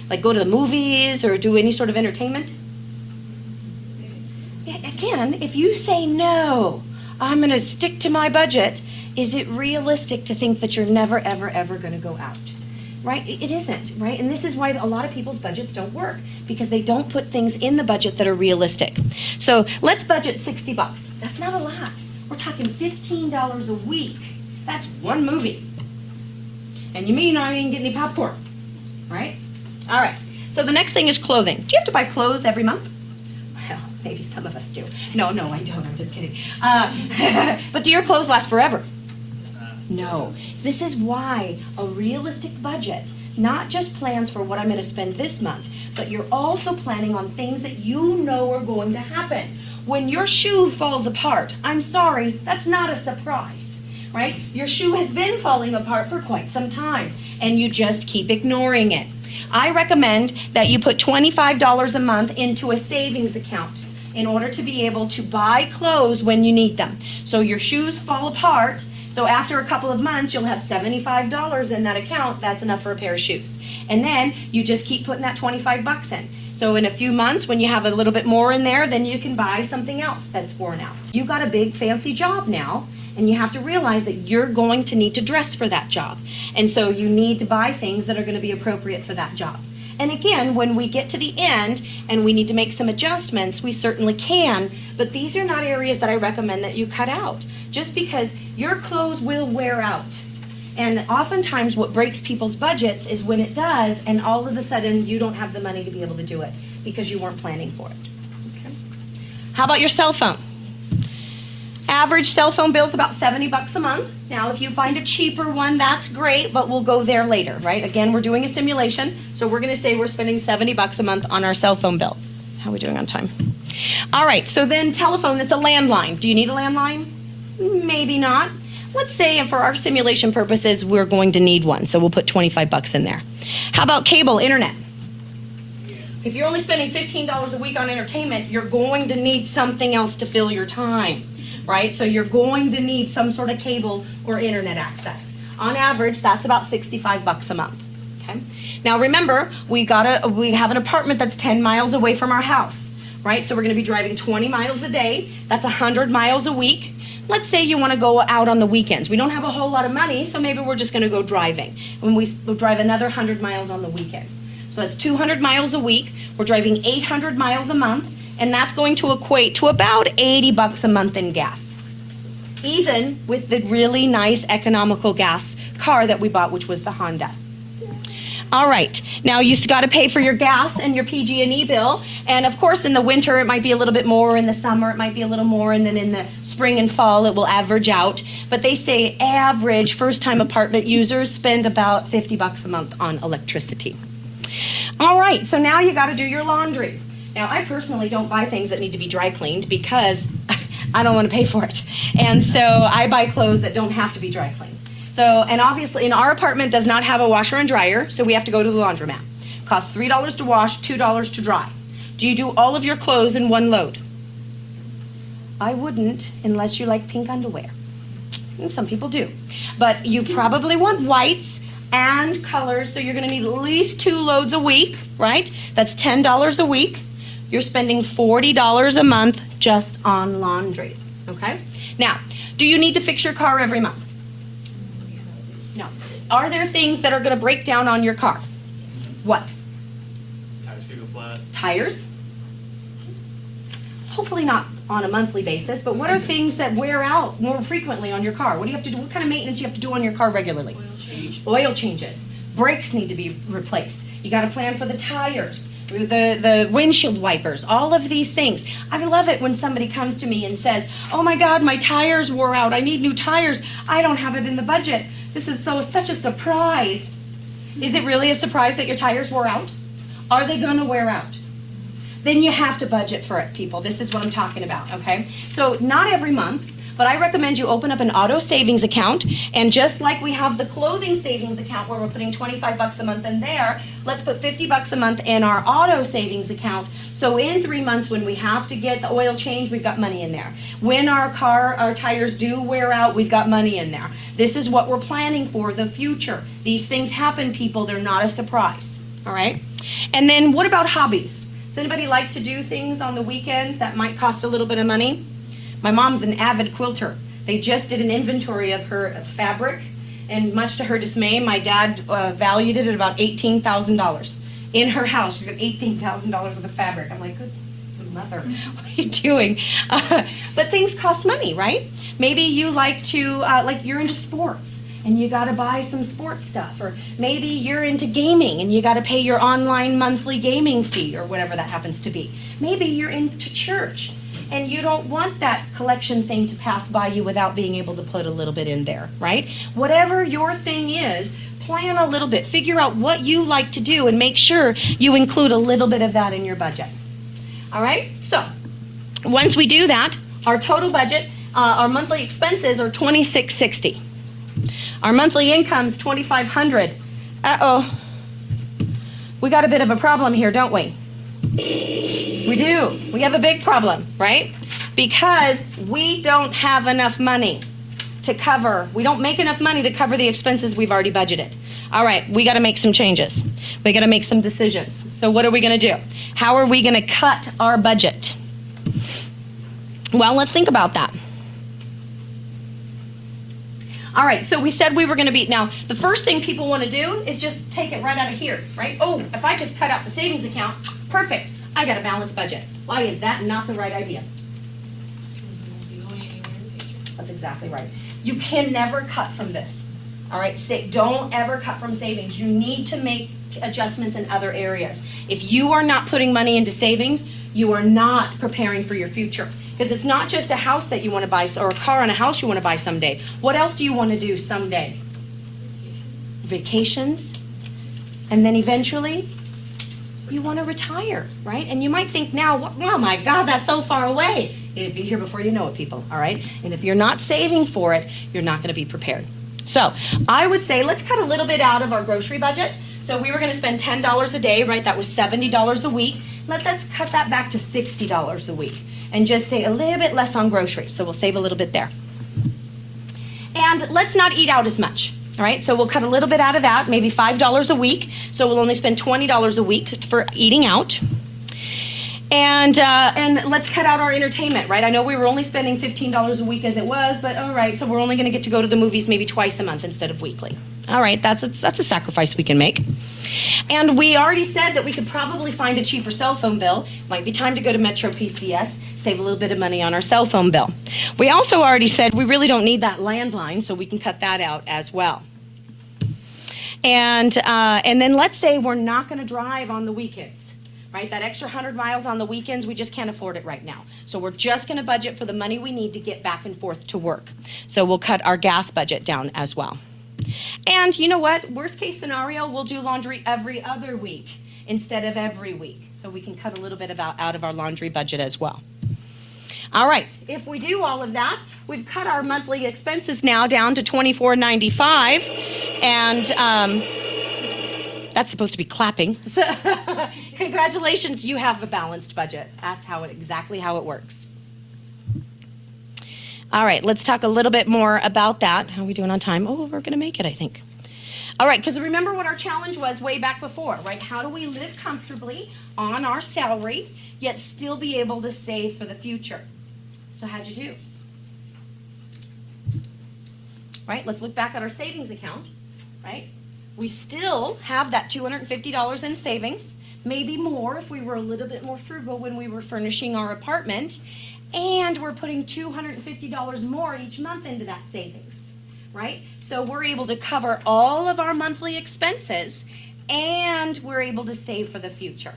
like go to the movies or do any sort of entertainment? Again, if you say no, I'm gonna stick to my budget, is it realistic to think that you're never, ever, ever gonna go out? Right? It isn't, right? And this is why a lot of people's budgets don't work, because they don't put things in the budget that are realistic. So let's budget $60. That's not a lot. We're talking $15 a week. That's one movie. And you may not even get any popcorn, right? All right, so the next thing is clothing. Do you have to buy clothes every month? Well, maybe some of us do. No, I don't, I'm just kidding. But do your clothes last forever? No. This is why a realistic budget not just plans for what I'm going to spend this month, but you're also planning on things that you know are going to happen. When your shoe falls apart, I'm sorry, that's not a surprise, right? Your shoe has been falling apart for quite some time, and you just keep ignoring it. I recommend that you put $25 a month into a savings account in order to be able to buy clothes when you need them. So your shoes fall apart, so after a couple of months, you'll have $75 in that account. That's enough for a pair of shoes. And then you just keep putting that 25 bucks in. So in a few months, when you have a little bit more in there, then you can buy something else that's worn out. You've got a big fancy job now, and you have to realize that you're going to need to dress for that job. And so you need to buy things that are going to be appropriate for that job. And again, when we get to the end and we need to make some adjustments, we certainly can, but these are not areas that I recommend that you cut out, just because your clothes will wear out. And oftentimes what breaks people's budgets is when it does, and all of a sudden you don't have the money to be able to do it because you weren't planning for it. Okay. How about your cell phone? Average cell phone bill is about 70 bucks a month. Now, if you find a cheaper one, that's great, but we'll go there later, right? Again, we're doing a simulation, so we're going to say we're spending 70 bucks a month on our cell phone bill. How are we doing on time? All right, so then telephone, that's a landline. Do you need a landline? Maybe not. Let's say for our simulation purposes, we're going to need one, so we'll put 25 bucks in there. How about cable, internet? If you're only spending $15 a week on entertainment, you're going to need something else to fill your time. Right? So you're going to need some sort of cable or internet access. On average, that's about 65 bucks a month. Okay? Now remember, we have an apartment that's 10 miles away from our house, right? So we're going to be driving 20 miles a day. That's 100 miles a week. Let's say you want to go out on the weekends. We don't have a whole lot of money, so maybe we're just going to go driving. And we'll drive another 100 miles on the weekend. So that's 200 miles a week. We're driving 800 miles a month. And that's going to equate to about 80 bucks a month in gas. Even with the really nice economical gas car that we bought, which was the Honda. All right, now you've got to pay for your gas and your PG&E bill. And of course, in the winter, it might be a little bit more. In the summer, it might be a little more. And then in the spring and fall, it will average out. But they say average first-time apartment users spend about 50 bucks a month on electricity. All right, so now you got to do your laundry. Now, I personally don't buy things that need to be dry cleaned because I don't want to pay for it. And so I buy clothes that don't have to be dry cleaned. So, and obviously, in our apartment does not have a washer and dryer, so we have to go to the laundromat. Costs $3 to wash, $2 to dry. Do you do all of your clothes in one load? I wouldn't unless you like pink underwear. And some people do. But you probably want whites and colors, so you're going to need at least 2 loads a week, right? That's $10 a week. You're spending $40 a month just on laundry, okay? Now, do you need to fix your car every month? No. Are there things that are going to break down on your car? What? Tires could go flat. Tires? Hopefully not on a monthly basis, but what are things that wear out more frequently on your car? What do you have to do? What kind of maintenance do you have to do on your car regularly? Oil changes. Brakes need to be replaced. You got to plan for the tires, the windshield wipers, all of these things. I love it when somebody comes to me and says, oh my God, my tires wore out. I need new tires. I don't have it in the budget. This is such a surprise. Is it really a surprise that your tires wore out? Are they going to wear out? Then you have to budget for it, people. This is what I'm talking about, okay? So not every month, but I recommend you open up an auto savings account, and just like we have the clothing savings account where we're putting 25 bucks a month in there, let's put 50 bucks a month in our auto savings account. So in 3 months when we have to get the oil change, we've got money in there. When our tires do wear out, we've got money in there. This is what we're planning for the future. These things happen, people. They're not a surprise, all right? And then what about hobbies? Does anybody like to do things on the weekend that might cost a little bit of money? My mom's an avid quilter. They just did an inventory of her fabric, and much to her dismay, my dad valued it at about $18,000. In her house, she's got $18,000 worth of fabric. I'm like, good mother, what are you doing? But things cost money, right? Maybe you like to, like you're into sports, and you got to buy some sports stuff. Or maybe you're into gaming, and you got to pay your online monthly gaming fee, or whatever that happens to be. Maybe you're into church, and you don't want that collection thing to pass by you without being able to put a little bit in there, right? Whatever your thing is, plan a little bit. Figure out what you like to do and make sure you include a little bit of that in your budget. All right? So, once we do that, our total budget, our monthly expenses are $2,660. Our monthly income is $2,500. Uh-oh. we got a bit of a problem here, don't we? We do. We have a big problem, right? Because we don't have enough money to cover, we don't make enough money to cover the expenses we've already budgeted. All right, we got to make some changes. We got to make some decisions. So what are we going to do? How are we going to cut our budget? Well, let's think about that. All right, so we said we were going to be, now the first thing people want to do is just take it right out of here, right? Oh, if I just cut out the savings account, perfect, I got a balanced budget. Why is that not the right idea? That's exactly right. You can never cut from this. All right, don't ever cut from savings. You need to make adjustments in other areas. If you are not putting money into savings, you are not preparing for your future. Because it's not just a house that you want to buy or a car and a house you want to buy someday. What else do you want to do someday? Vacations. And then eventually you want to retire, right? And you might think now, oh my God, that's so far away. It'll be here before you know it, people, all right? And if you're not saving for it, you're not going to be prepared. So I would say let's cut a little bit out of our grocery budget. So we were going to spend $10 a day, right? That was $70 a week. Let's cut that back to $60 a week and just stay a little bit less on groceries. So we'll save a little bit there. And let's not eat out as much. All right, so we'll cut a little bit out of that, maybe $5 a week. So we'll only spend $20 a week for eating out. And let's cut out our entertainment, right? I know we were only spending $15 a week as it was, but all right, so we're only going to get to go to the movies maybe twice a month instead of weekly. All right, that's a sacrifice we can make. And we already said that we could probably find a cheaper cell phone bill. Might be time to go to Metro PCS, save a little bit of money on our cell phone bill. We also already said we really don't need that landline, so we can cut that out as well. And then let's say we're not going to drive on the weekends. Right, that extra 100 miles on the weekends, we just can't afford it right now. So we're just going to budget for the money we need to get back and forth to work. So we'll cut our gas budget down as well. And you know what? Worst case scenario, we'll do laundry every other week instead of every week. So we can cut a little bit out of our laundry budget as well. All right, if we do all of that, we've cut our monthly expenses now down to $24.95, and that's supposed to be clapping. So, congratulations, you have a balanced budget. That's exactly how it works. All right, let's talk a little bit more about that. How are we doing on time? Oh, we're going to make it, I think. All right, because remember what our challenge was way back before, right? How do we live comfortably on our salary, yet still be able to save for the future? So how'd you do? Right, let's look back at our savings account, right? We still have that $250 in savings, maybe more if we were a little bit more frugal when we were furnishing our apartment, and we're putting $250 more each month into that savings, right? So we're able to cover all of our monthly expenses, and we're able to save for the future,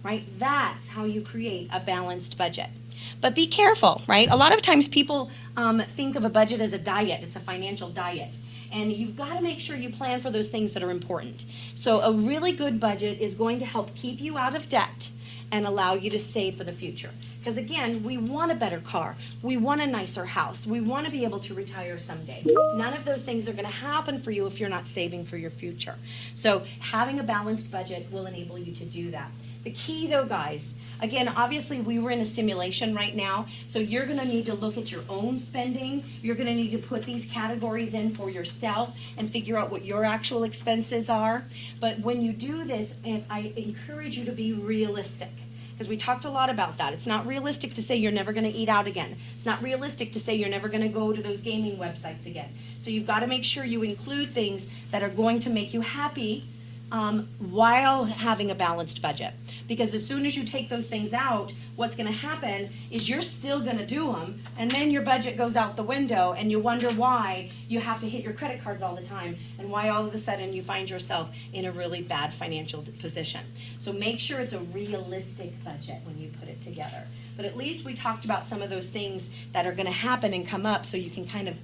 right? That's how you create a balanced budget. But be careful, right? A lot of times people think of a budget as a diet. It's a financial diet. And you've got to make sure you plan for those things that are important. So a really good budget is going to help keep you out of debt and allow you to save for the future. Because again, we want a better car. We want a nicer house. We want to be able to retire someday. None of those things are going to happen for you if you're not saving for your future. So having a balanced budget will enable you to do that. The key though, guys, again, obviously we were in a simulation right now, so you're going to need to look at your own spending. You're going to need to put these categories in for yourself and figure out what your actual expenses are. But when you do this, and I encourage you to be realistic, because we talked a lot about that. It's not realistic to say you're never going to eat out again. It's not realistic to say you're never going to go to those gaming websites again. So you've got to make sure you include things that are going to make you happy while having a balanced budget. Because as soon as you take those things out, what's going to happen is you're still going to do them, and then your budget goes out the window, and you wonder why you have to hit your credit cards all the time, and why all of a sudden you find yourself in a really bad financial position. So make sure it's a realistic budget when you put it together. But at least we talked about some of those things that are going to happen and come up, so you can kind of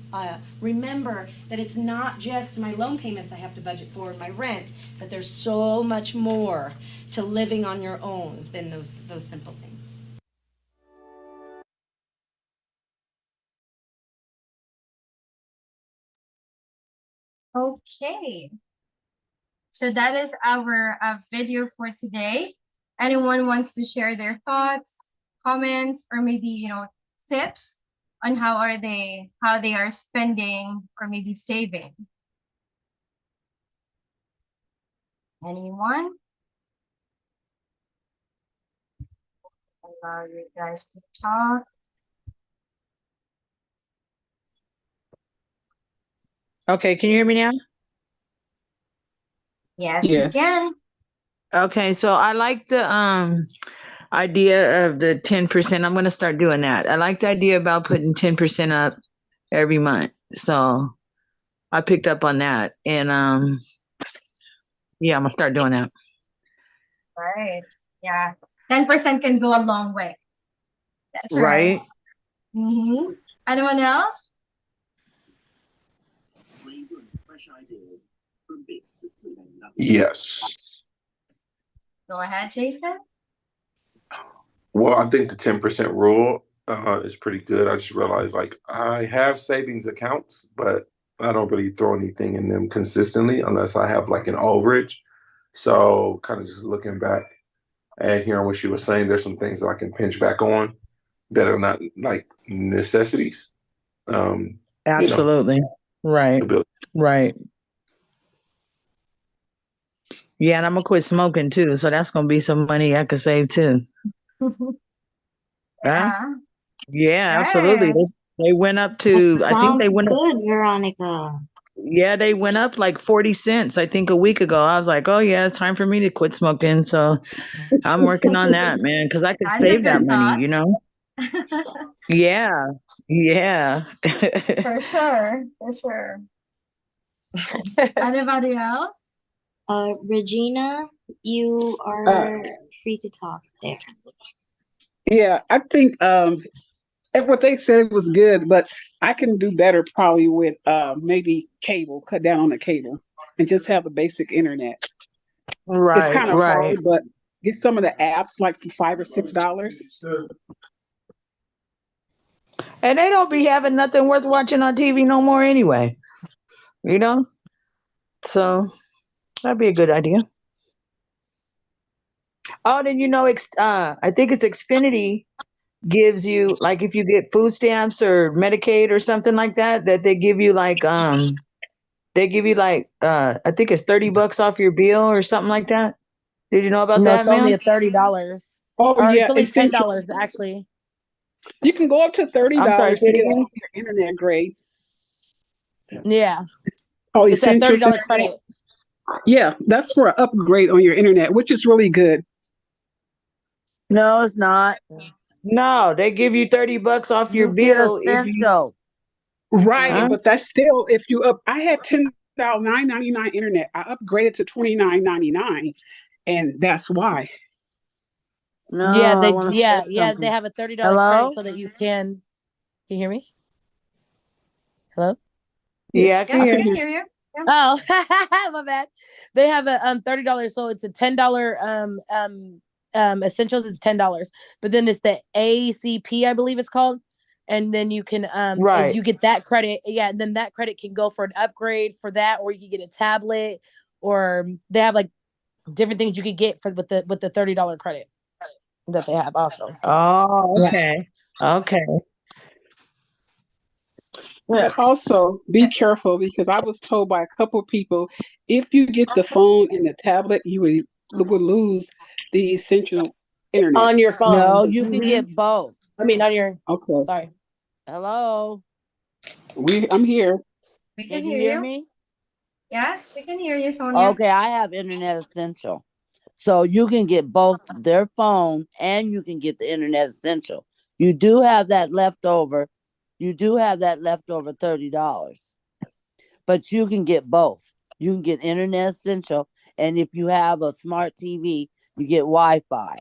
remember that it's not just my loan payments I have to budget for and my rent, that there's so much more to living on your own than those simple things. Okay. So that is our video for today. Anyone wants to share their thoughts, comments, or maybe, tips on how they are spending or maybe saving? Anyone? Allow you guys to talk. Okay, can you hear me now? Yes, we Yes. can. Okay, so I like the idea of the 10%. I'm going to start doing that. I like the idea about putting 10% up every month. So I picked up on that, and yeah, I'm gonna start doing that. Right. Yeah. 10% can go a long way. That's Right? Mm-hmm. Anyone else? Yes. Go ahead, Jason. Well, I think the 10% rule is pretty good. I just realized like I have savings accounts, but I don't really throw anything in them consistently unless I have like an overage. So kind of just looking back and hearing what she was saying, there's some things that I can pinch back on that are not like necessities. Absolutely. Right. Right. Yeah, and I'm gonna quit smoking too. So that's gonna be some money I could save too. Yeah. Yeah, absolutely. They went up to, I think they Sounds went up. good, Veronica. Yeah, they went up like 40 cents, I think a week ago. I was like, oh yeah, it's time for me to quit smoking. So I'm working on that, man, because I could That's a save that good money, thought. you know? Yeah. Yeah. For sure. For sure. Anybody else? Regina, you Uh, are free to talk there. yeah, I think what they said was good, but I can do better probably with maybe cable, cut down on the cable, and just have the basic internet. It's Right, kind of right. hard, but get some of the apps like for $5 or $6. And they don't be having nothing worth watching on TV no more anyway, you know? So that'd be a good idea. Oh, then I think it's Xfinity gives you, like, if you get food stamps or Medicaid or something like that, that they give you like I think it's $30 off your bill or something like that. Did you know about No, that, it's only ma'am? at $30. Oh Or it's yeah, only essential. $10 actually. You can go up to thirty I'm sorry, dollars say to it get again. your internet grade. Yeah. Oh, It's at essentials $30 internet. credit. Yeah, that's for an upgrade on your internet, which is really good. No, it's not. No, they give you $30 off your You get bill if you essential. Right, huh? but that's still if you up. I had $9.99 internet. I upgraded to $29.99, and that's why. No, yeah, I want to say something. They have a $30 credit so that you can you hear me? Hello? Yeah, I can Yes, hear we can you. hear you. Yeah. Oh, my bad. They have a $30, so it's a $10 essentials is $10, but then it's the ACP, I believe it's called, and then you can Right. you get that credit. Yeah, and then that credit can go for an upgrade for that, or you can get a tablet, or they have like different things you could get for with the $30 credit that they have also. Oh, Yeah. okay. Okay. But also be careful because I was told by a couple of people if you get the phone and the tablet, you would lose the essential internet. On your phone. No, you can get both. I mean, on your. Okay, Sorry. Hello. I'm here. We can Can you hear hear you. me? Yes, we can hear you, Sonia. Okay, I have Internet Essential. So you can get both their phone and you can get the Internet Essential. You do have that left over. You do have that leftover $30. But you can get both. You can get Internet Essential, and if you have a smart TV, you get Wi-Fi.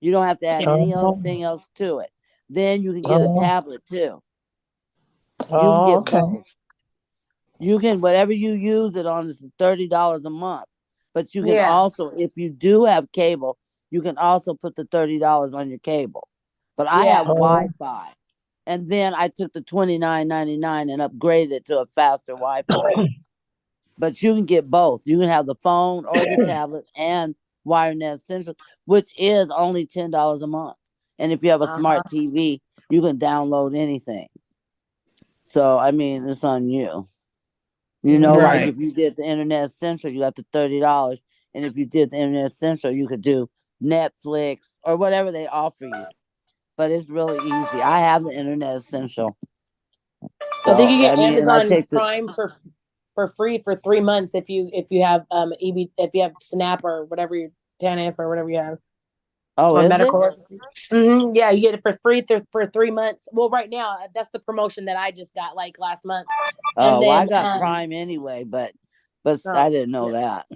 You don't have to add any other thing else to it. Then you can get a tablet too. You can get okay. both. You can, whatever you use it on is $30 a month. But you can Yeah. also, if you do have cable, you can also put the $30 on your cable. But I Yeah. have Wi-Fi. And then I took the $29.99 and upgraded it to a faster Wi-Fi. But you can get both. You can have the phone or the tablet and WireNet Essentials, which is only $10 a month. And if you have a smart TV, you can download anything. So I mean, it's on you. You know, like if you did the Internet Essential, you got the $30. And if you did the Internet Essential, you could do Netflix or whatever they offer you. But it's really easy. I have the Internet Essential. I think you So get I mean, and I Amazon take the Prime for free for 3 months if you have if you have Snap or whatever you TANF or whatever you have. Oh, Or is it? medical. Yeah, you get it for free for 3 months. Well, right now that's the promotion that I just got like last month. And Oh, well, I then got Prime anyway, but oh, I didn't know that.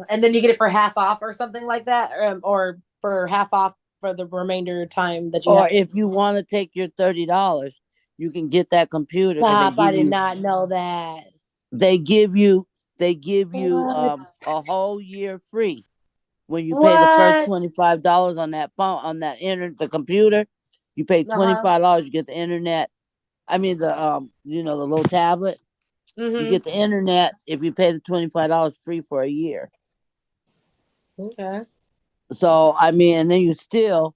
and then you get it for half off or something like that, or for half off for the remainder time that you Or have. if you want to take your $30, you can get that computer because Stop! I did not know that. they give you What? a whole year free when you pay the first What? $25 on that phone, on that the computer. You pay $25, you get the internet. I mean the the little tablet. You get the internet if you pay the $25 free for a year. Okay. So I mean, and then you still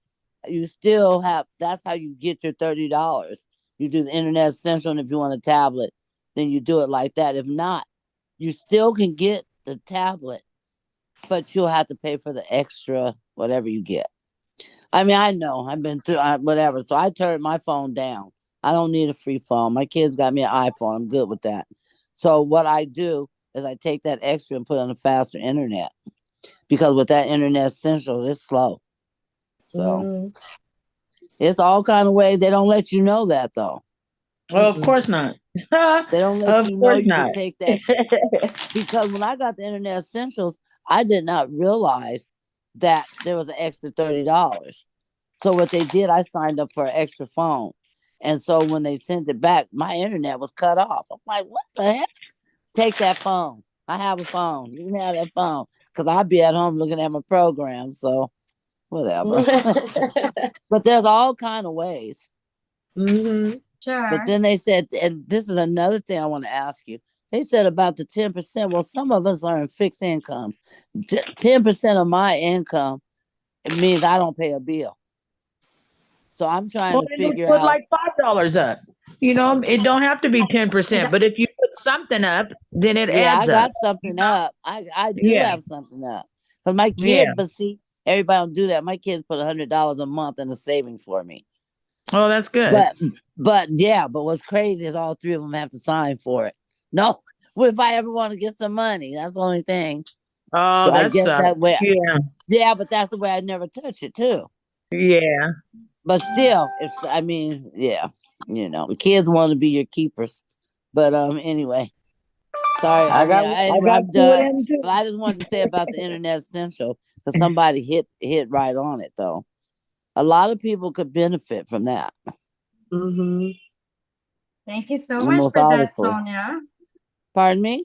have, that's how you get your $30. You do the Internet Essential, and if you want a tablet, then you do it like that. If not, you still can get the tablet, but you'll have to pay for the extra whatever you get. I mean, I know I've been through whatever, so I turned my phone down. I don't need a free phone. My kids got me an iPhone. I'm good with that. So what I do is I take that extra and put on a faster internet, because with that Internet Essentials, it's slow. So it's all kind of ways. They don't let you know that though. Well, of course not. They don't let Of you know course you not. can take that. Because when I got the Internet Essentials, I did not realize that there was an extra $30. So what they did, I signed up for an extra phone. And so when they sent it back, my internet was cut off. I'm like, what the heck? Take that phone. I have a phone. You can have that phone. Because I'd be at home looking at my program. So whatever. But there's all kind of ways. Sure. But then they said, and this is another thing I want to ask you. They said about the 10%. Well, some of us are in fixed incomes. 10% of my income, it means I don't pay a bill. So I'm trying to figure put out. like $5 up. It don't have to be 10%, but if you put something up, then it adds I up. got something up. I do have something up. Because my kid, but see, everybody don't do that. My kids put $100 a month in the savings for me. Oh, that's good. But what's crazy is all three of them have to sign for it. No, if I ever want to get some money, that's the only thing. Oh, so I that guess sucks. that way. Yeah, but that's the way I never touch it too. Yeah. But still, kids want to be your keepers. But anyway, sorry, I'm done. But I just wanted to say about the Internet Essential, because somebody hit right on it though. A lot of people could benefit from that. Thank you so much Almost for obviously. that, Sonia. Pardon me?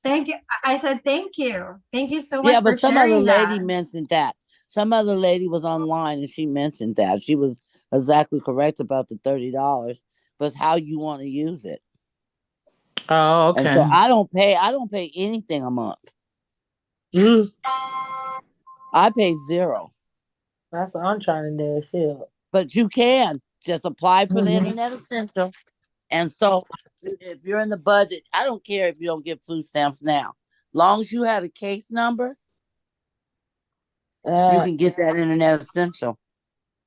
Thank you. I said thank you. Thank you so much Yeah, but for some other sharing lady that. mentioned that. Some other lady was online and she mentioned that. She was exactly correct about the $30, but it's how you want to use it. Oh, okay. And so I don't pay anything a month. I pay $0. That's what I'm trying to do too. But you can just apply for the Internet Essential. And so if you're in the budget, I don't care if you don't get food stamps now. Long as you have a case number, you can get that Internet Essential.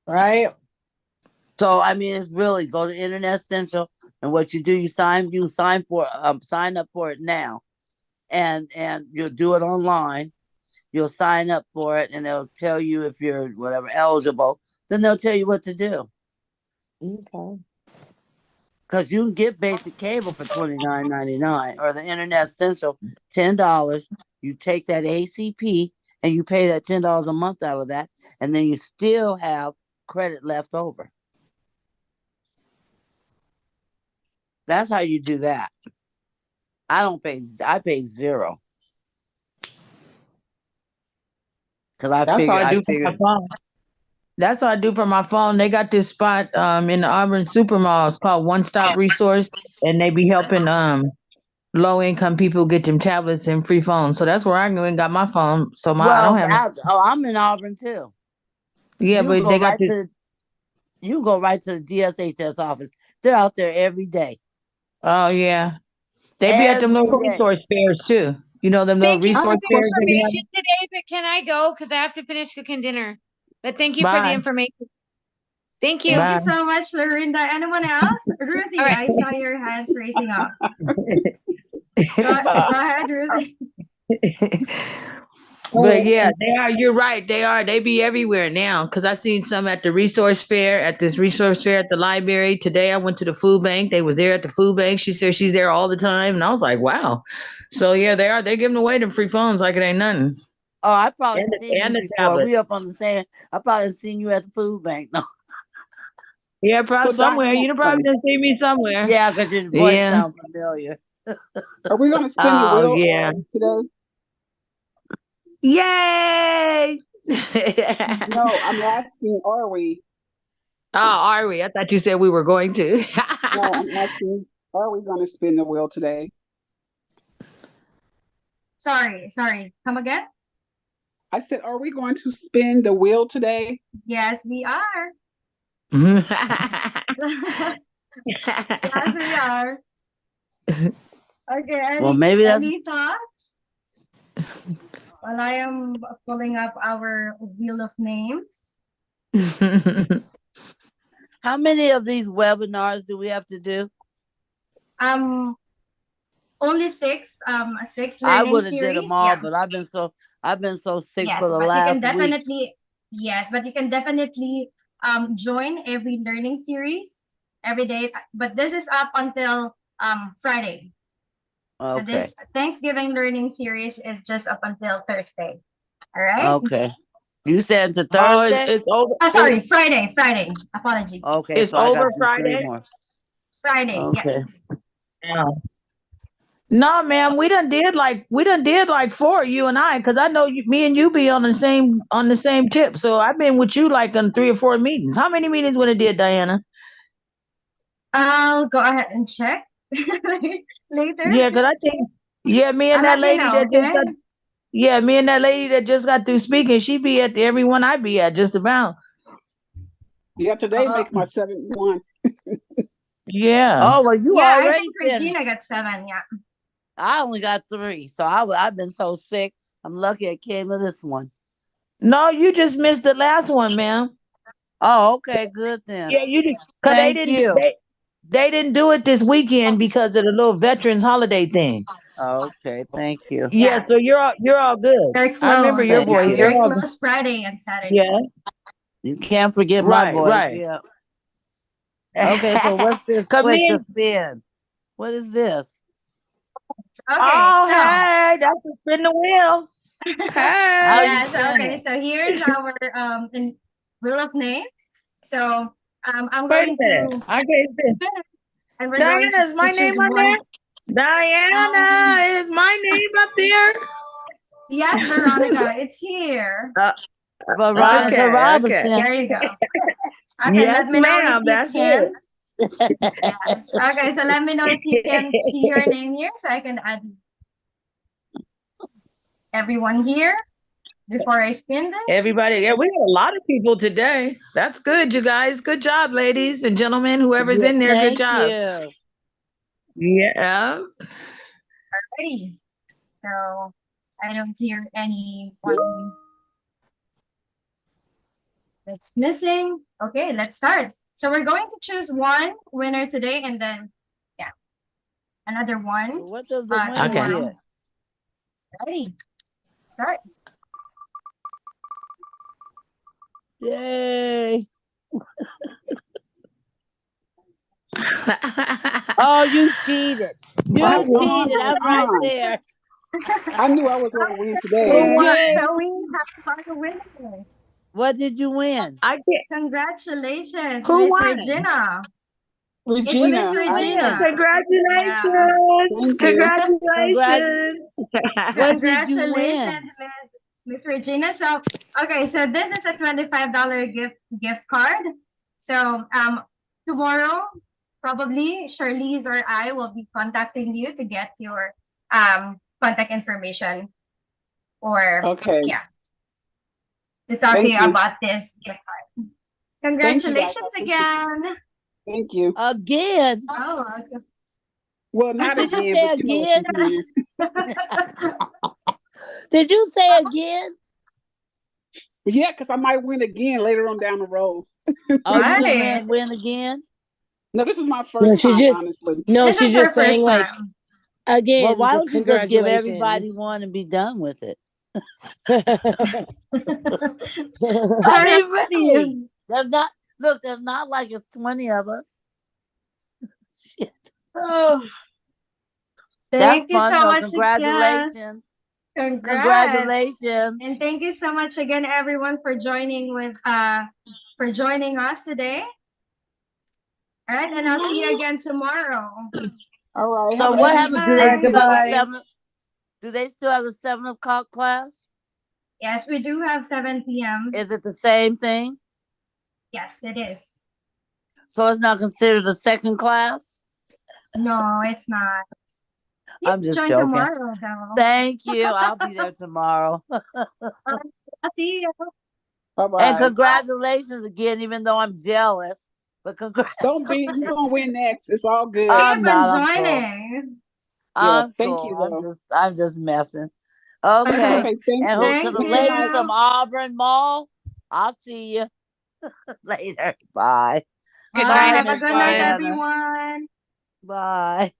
Right. So I mean, it's really, go to Internet Essential, and what you do, you sign up for it now, and you'll do it online. You'll sign up for it, and they'll tell you if you're whatever eligible. Then they'll tell you what to do. Okay. Because you can get basic cable for $29.99, or the Internet Essential $10. You take that ACP and you pay that $10 a month out of that, and then you still have credit left over. That's how you do that. I pay $0. Because That's how I do for my phone. That's what I do for my phone. They got this spot in the Auburn Supermall. It's called One Stop Resource, and they be helping low income people get them tablets and free phones. So that's where I went and got my phone. So I don't Well, have. I'm in Auburn too. Yeah, You but go they got right this. to you go right to the DSHS office. They're out there every day. Oh yeah, they be at them Every little day. resource fairs too. You know them little Thank you I for have resource a the fairs they be question. information having. today, but can I go? Because I have to finish cooking dinner. But thank you for the Bye. information. Thank you. Thank Bye. you so much, Lorinda. Anyone else? All Ruthie, right. I saw your hands raising up. Go ahead, Ruthie. But yeah, they are. You're right. They are. They be everywhere now. Cause I seen some at the resource fair, at this resource fair at the library. Today I went to the food bank. They was there at the food bank. She said she's there all the time, and I was like, wow. So yeah, they are. They're giving away them free phones like it ain't nothing. Oh, I probably And seen you the before. tablet. We up on the same. I probably seen you at the food bank. No. Yeah, probably So somewhere. Diana, You probably didn't see me somewhere. Yeah, because your voice Yeah. sounds familiar. are we going to spin the Oh wheel yeah. today? Yay! No, I'm asking, are we? Oh, are we? I thought you said we were going to. No, I'm asking, are we going to spin the wheel today? Sorry. Come again? I said, are we going to spin the wheel today? Yes, we are. Yes, we are. Okay, Well, maybe that's any thoughts? While I am pulling up our wheel of names. how many of these webinars do we have to do? Only six. Six I learning would have did series. them all, Yeah. but I've been so sick Yes, for the but you can last week. definitely join every learning series every day. But this is up until Friday. So Okay. this Thanksgiving learning series is just up until Thursday. All right. Okay. You said it's a Oh, Thursday? it's over. Oh, sorry, Friday. Apologies. Okay, It's so I got over to do 3 Friday. more. Friday. Okay. Yes. Yeah. No, ma'am, we done did like 4, you and I, because I know me and you be on the same tip. So I've been with you like on 3 or 4 meetings. How many meetings would it did, Diana? I'll go ahead and check later. Yeah, because I think me and I'll that let you lady know, that just okay? me and that lady that just got through speaking, she be at every one I be at just about. Yeah, today make my 7th one. Yeah. Oh, well, you Yeah, I already think finished. Regina got 7. Yeah. I only got 3, so I've been so sick. I'm lucky I came to this one. No, you just missed the last one, ma'am. Oh, okay, good then. Yeah, you did. Because Thank you. they didn't do it this weekend because of the little veterans holiday thing. Okay, thank you. Yeah, so you're all good. Very close. I remember your Thank voice. you. You're Very all good. close Friday and Saturday. Yeah. You can't forget my voice. Right. Yeah. Okay, so what's this? Come Click to in. spin. What is this? Okay, Oh, so hey, that's the spin the wheel. How Hey. you yes, spin okay. it? So here's our wheel of names. So I'm Wait a going minute. to I can't see. and we're going Diana, is my to name choose on one. there? Diana, is my name up there? Yes, Veronica, it's here. Veronica Okay. Robinson. There you go. Okay, Yes, let me know ma'am. if you That's can. it. Yes. Okay, so let me know if you can see your name here so I can add everyone here before I spin this. Everybody, yeah, we got a lot of people today. That's good, you guys. Good job, ladies and gentlemen. Whoever's Yeah, in there, good thank job. you. Yeah. Alrighty. So I don't hear anyone that's missing. Okay, let's start. So we're going to choose one winner today and then another one. What does the winner tomorrow. get? Ready. Start. Yay. Oh, you cheated. You cheated. I'm right there. I knew I was going to win today. Who won? Yay. So we have a winner. What did you win? I can't. Congratulations, Who Miss won? Regina. It's Regina. Miss Regina. Congratulations. Thank you. Congratulations. What did you win? Congratulations, Miss Regina. So okay, so this is a $25 gift card. So tomorrow probably Charlize or I will be contacting you to get your contact information, or Okay. yeah, to talk to Thank you you. about this gift card. Thank you, guys. I Congratulations appreciate it. again. Thank you. Again. Oh, okay. Well, not Did you again, say but you know what she's again? saying. Did you say again? Yeah, because I might win again later on down the road. Oh, you can Right. win again? No, this is my No, first she's time, just honestly. no, This she's is her just saying first like time. Well, again why for don't you just give everybody congratulations. one and be done with it? All I right, mean, see really. you. There's not like it's 20 of us. Shit. Oh, That's Thank you fun so though. much again. Congratulations. Congrats. Congratulations. And thank you so much again, everyone, for joining us today. All right, and I'll see you again tomorrow. All right. So Have a what good happened? evening. all right, goodbye. Do they still have a 7 o'clock class? Yes, we do have 7 p.m. Is it the same thing? Yes, it is. So it's not considered a second class? No, it's not. You I'm can just join joking. tomorrow, though. Thank you. I'll be there tomorrow. I'll see you. Bye And bye. congratulations again, even though I'm jealous. But Don't be. You're gonna congratulations. win next. It's all good. I'm Keep on not. I'm cool. joining. Yeah. I'm Thank cool. you, though. I'm just messing. Okay. Okay. Thank And you. who to Thank the Have a good lady night. from you. Auburn Mall? I'll see you later. Bye. Good Bye. night, Have a good night, everyone. everyone. Bye.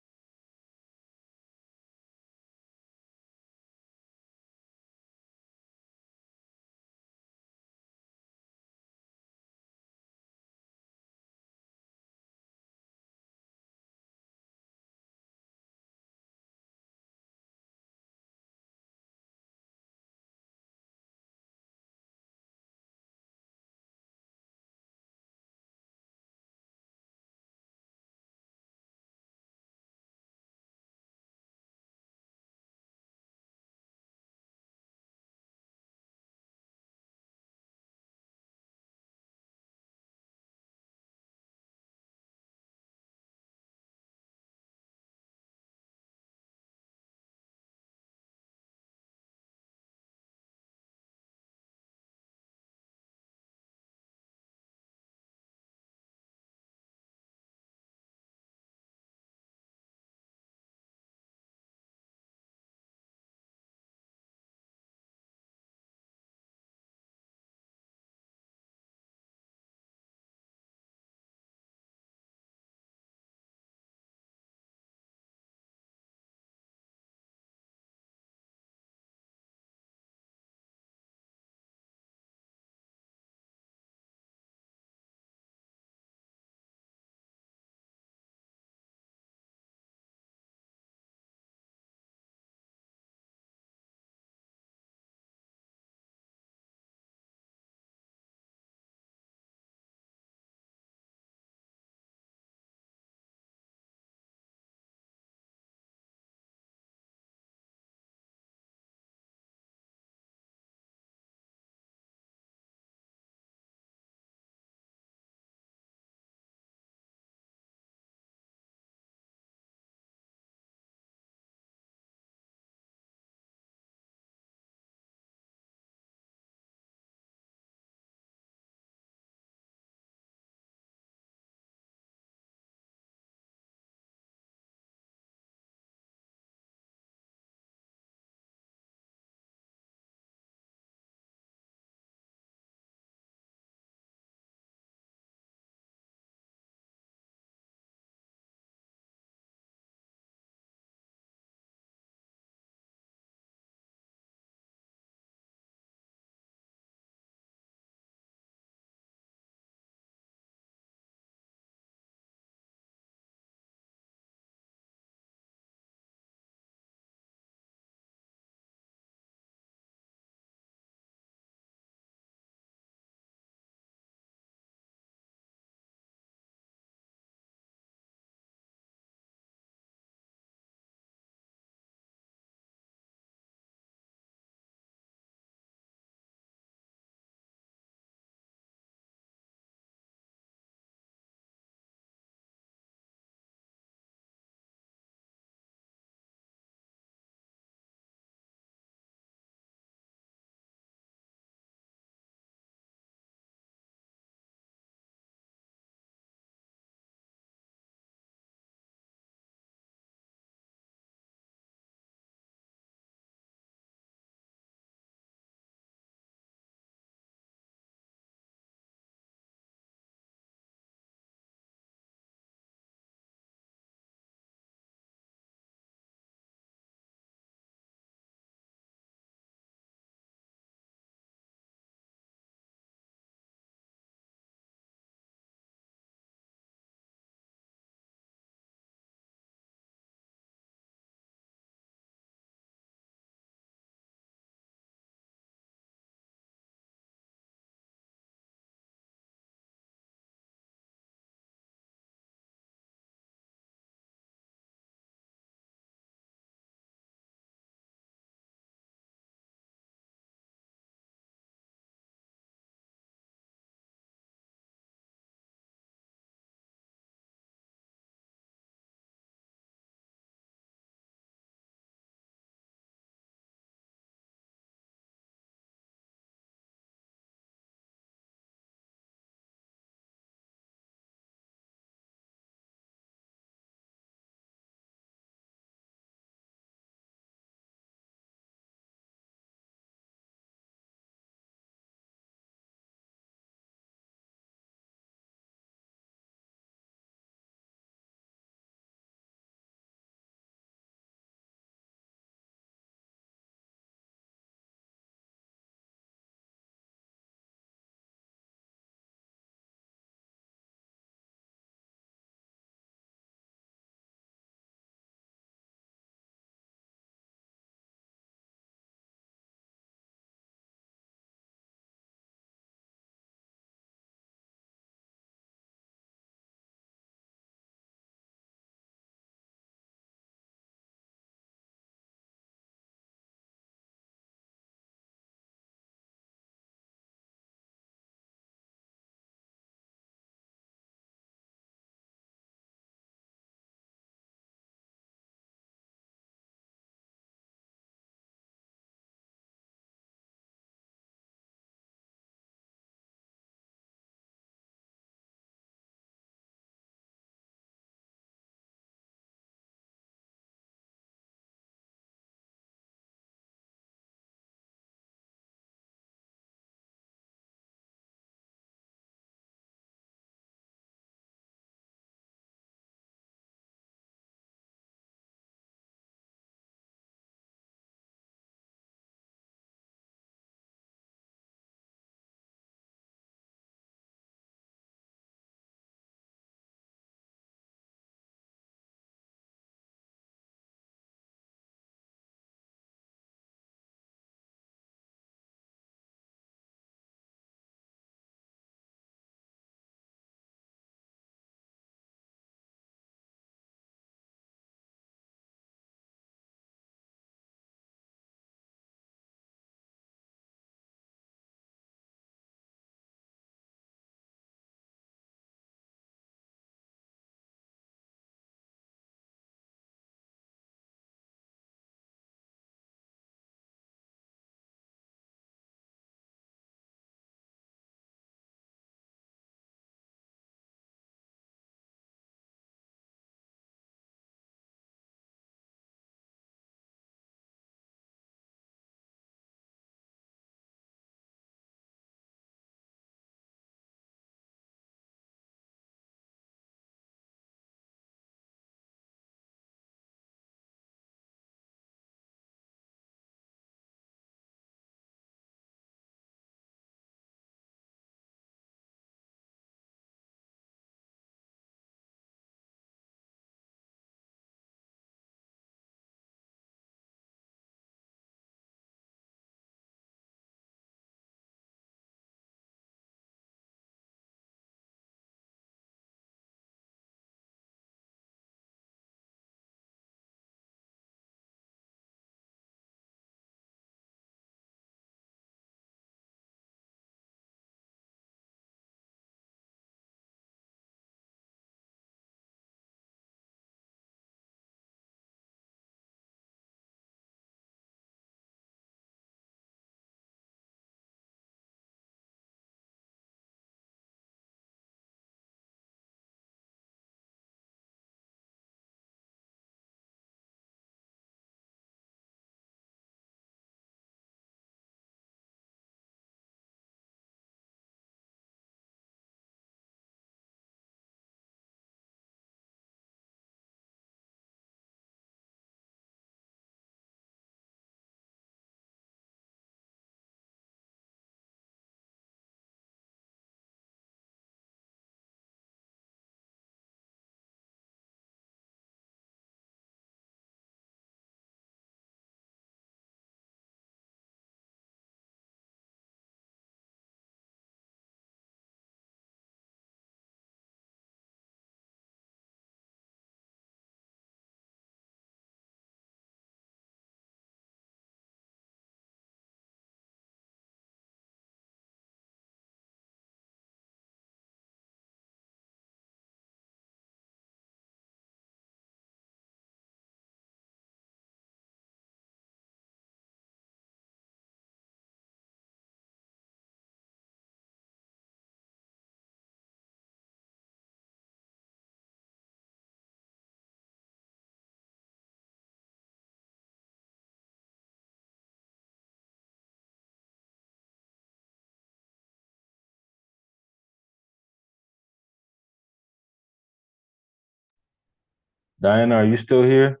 Diana, are you still here?